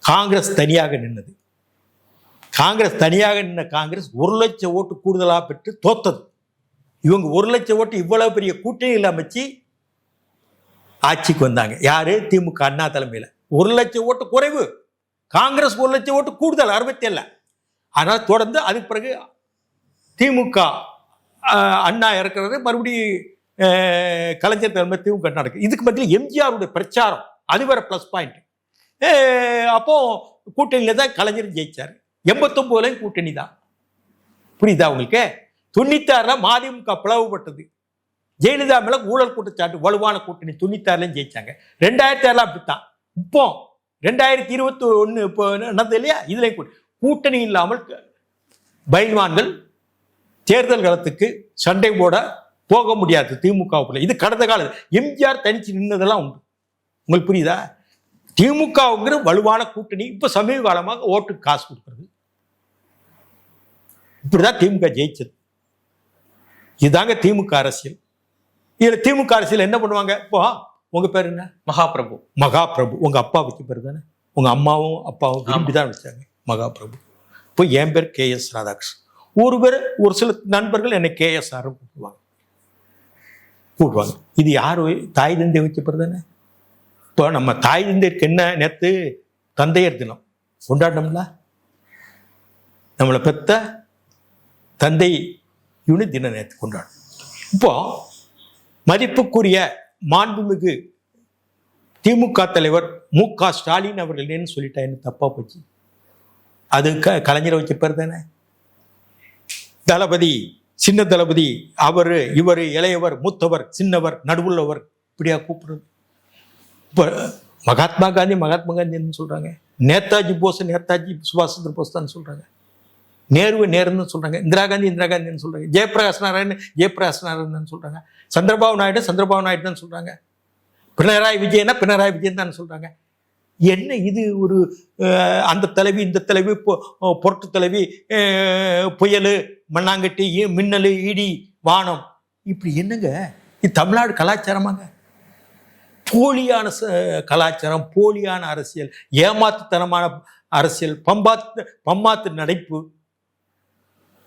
[SPEAKER 2] காங்கிரஸ் தனியாக நின்னது. காங்கிரஸ் தனியாக நின்ன காங்கிரஸ் 1 லட்சம் ஓட்டு கூடுதலாக பெற்று தோத்தது. இவங்க 1 லட்சம் ஓட்டு இவ்வளவு பெரிய கூட்டணியில் அமைச்சு ஆட்சிக்கு வந்தாங்க. யாரு? திமுக அண்ணா தலைமையில். 1 லட்சம் ஓட்டு குறைவு, காங்கிரஸ் 1 லட்சம் ஓட்டு கூடுதல் 67. ஆனால் தொடர்ந்து அதுக்கு பிறகு திமுக அண்ணா இறக்குறது, மறுபடியும் கலைஞர் தலைமை திமுக நடக்குது. இதுக்கு மத்தியில் எம்ஜிஆருடைய பிரச்சாரம், அது வேற பிளஸ் பாயிண்ட். அப்போ கூட்டணியில தான் கலைஞர் ஜெயிச்சார். 89 கூட்டணி தான். புரியுதா உங்களுக்கு? 96 மதிமுக பிளவுபட்டது. ஜெயலலிதா மேல ஊழல் குற்றச்சாட்டு, வலுவான கூட்டணி. 96 ஜெயிச்சாங்க. 2006 அப்படித்தான். இப்போ 2021 இப்போ நடந்தது இல்லையா? இதுல கூட்டணி இல்லாமல் பயில்வான்கள் தேர்தல் களத்துக்கு சண்டை போட போக முடியாது திமுகவுக்குள்ள. இது கடந்த காலம். எம்ஜிஆர் தனிச்சு நின்னதெல்லாம் உண்டு. உங்களுக்கு புரியுதா? திமுகவுங்கிற வலுவான கூட்டணி இப்ப சமீப காலமாக ஓட்டுக்கு காசு கொடுக்கிறது. இப்படிதான் திமுக ஜெயிச்சது. இதுதாங்க திமுக அரசியல். இதுல திமுக அரசியல் என்ன பண்ணுவாங்க? இப்போ உங்க பேர் என்ன?
[SPEAKER 1] மகாபிரபு.
[SPEAKER 2] மகாபிரபு. உங்க அப்பா வச்ச பேர் தானே? உங்க அம்மாவும் அப்பாவும் விரும்பி தான் வச்சாங்க மகாபிரபு. இப்போ என் பேர் KS ராதாகிருஷ்ணன். ஒரு சில நண்பர்கள் என்னை KSR கூப்பிடுவாங்க. இது யாரு? தாய் தந்தை வச்ச பேர் தானே. இப்போ நம்ம தாய் தந்தைக்கு என்ன நேற்று தந்தையர் தினம் கொண்டாடணும்ல. நம்மளை பெத்த தந்தை தினம் நேற்று கொண்டாடும். இப்போ மதிப்புக்குரிய மாண்புமிகு திமுக தலைவர் MK ஸ்டாலின் அவர்கள் என்ன சொல்லிட்டா என்ன தப்பா போச்சு? அது கலைஞரை வச்ச பேர் தானே. தளபதி, சின்ன தளபதி, அவரு இவர், இளையவர், மூத்தவர், சின்னவர், நடுவுள்ளவர், இப்படியா கூப்பிடுறது? இப்போ மகாத்மா காந்தின்னு சொல்றாங்க. நேதாஜி போஸ் நேதாஜி சுபாஷ் சந்திர போஸ் தான் சொல்றாங்க. நேருன்னு சொல்றாங்க. இந்திரா காந்தின்னு சொல்றாங்க. ஜெயபிரகாஷ் நாராயணன் சொல்றாங்க. சந்திரபாபு நாயுடு தான் சொல்றாங்க. பினராயி விஜயன் தான் சொல்றாங்க. என்ன இது? ஒரு அந்த தலைவி, இந்த தலைவி, பொருட்டு தலைவி, புயல், மண்ணாங்கட்டி, மின்னல், இடி, வானம், இப்படி என்னங்க இது? தமிழ்நாடு கலாச்சாரமாங்க? போலியான கலாச்சாரம், போலியான அரசியல், ஏமாத்துத்தனமான அரசியல், பம்மாத்து நடைப்பு.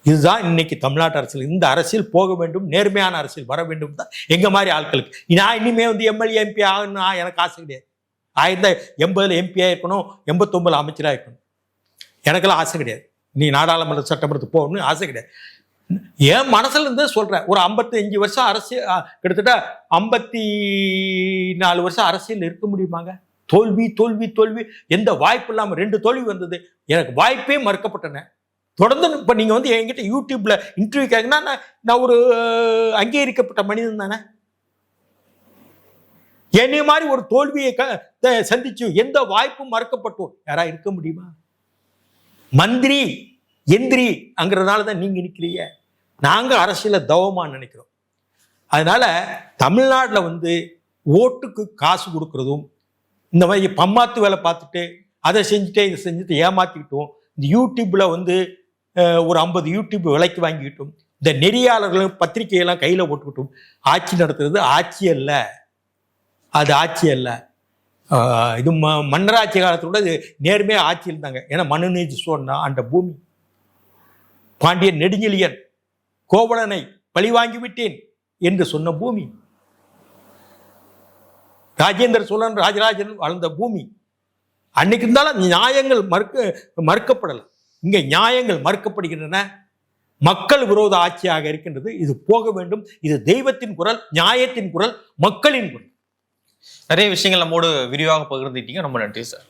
[SPEAKER 2] இதுதான் இன்னைக்கு தமிழ்நாட்டு அரசியல். இந்த அரசியல் போக வேண்டும், நேர்மையான அரசியல் வர வேண்டும் தான் எங்க மாதிரி ஆட்களுக்கு. நான் இனிமே MLA MP ஆகணும்னா எனக்கு ஆசை கிடையாது. 1980 MP இருக்கணும், 89 அமைச்சராக இருக்கணும், எனக்கெல்லாம் ஆசை கிடையாது. நீ நாடாளுமன்ற சட்டமன்றத்துக்கு போகணும்னு ஆசை கிடையாது. என் மனசுல இருந்து சொல்றேன். ஒரு 55 வருஷம் அரசியல், கிட்டத்தட்ட 54 வருஷம் அரசியல் இருக்க முடியுமாங்க? தோல்வி தோல்வி தோல்வி, எந்த வாய்ப்பு இல்லாம 2 தோல்வி வந்தது. எனக்கு வாய்ப்பே மறுக்கப்பட்டன. தொடர்ந்து இப்ப நீங்க என்கிட்ட யூடியூப்ல இன்டர்வியூ கேட்கனா நான் ஒரு அங்கீகரிக்கப்பட்ட மனிதன் தானே. என்னை மாதிரி ஒரு தோல்வியை சந்திச்சு எந்த வாய்ப்பும் மறுக்கப்பட்டோம் யாரா இருக்க முடியுமா? மந்திரி எந்திரி அங்கிறதுனாலதான் நீங்க நிக்கிறீங்க. நாங்க அரசியல தவமா நினைக்கிறோம். அதனால தமிழ்நாட்டில் ஓட்டுக்கு காசு கொடுக்கறதும், இந்த மாதிரி பம்மாத்து வேலை பார்த்துட்டு அதை செஞ்சுட்டு இதை செஞ்சுட்டு ஏமாத்திக்கிட்டோம், இந்த யூடியூப்ல ஒரு 50 யூடியூப் விலைக்கு வாங்கிக்கிட்டோம், இந்த நெறியாளர்களும் பத்திரிகையெல்லாம் கையில போட்டுக்கிட்டோம். ஆட்சி நடத்துறது ஆட்சி அல்ல, அது ஆட்சி அல்ல. இது மன்னராட்சி காலத்தோட நேர்மையா ஆட்சி இருந்தாங்க. ஏன்னா மனுநீதி சோழனா அந்த பூமி, பாண்டியன் நெடுஞ்செழியன் கோவலனை பழி வாங்கி விட்டேன் என்று சொன்ன பூமி, ராஜேந்திர சோழன் ராஜராஜன் வாழ்ந்த பூமி. அன்னைக்கு இருந்தாலும் நியாயங்கள் மறுக்கப்படலை. இங்க நியாயங்கள் மறுக்கப்படுகின்றன. மக்கள் விரோத ஆட்சியாக இருக்கின்றது. இது போக வேண்டும். இது தெய்வத்தின் குரல், நியாயத்தின் குரல், மக்களின் குரல்.
[SPEAKER 1] நிறைய விஷயங்கள் நம்மோடு விரிவாக பகிர்ந்துட்டீங்க. ரொம்ப நன்றி சார்.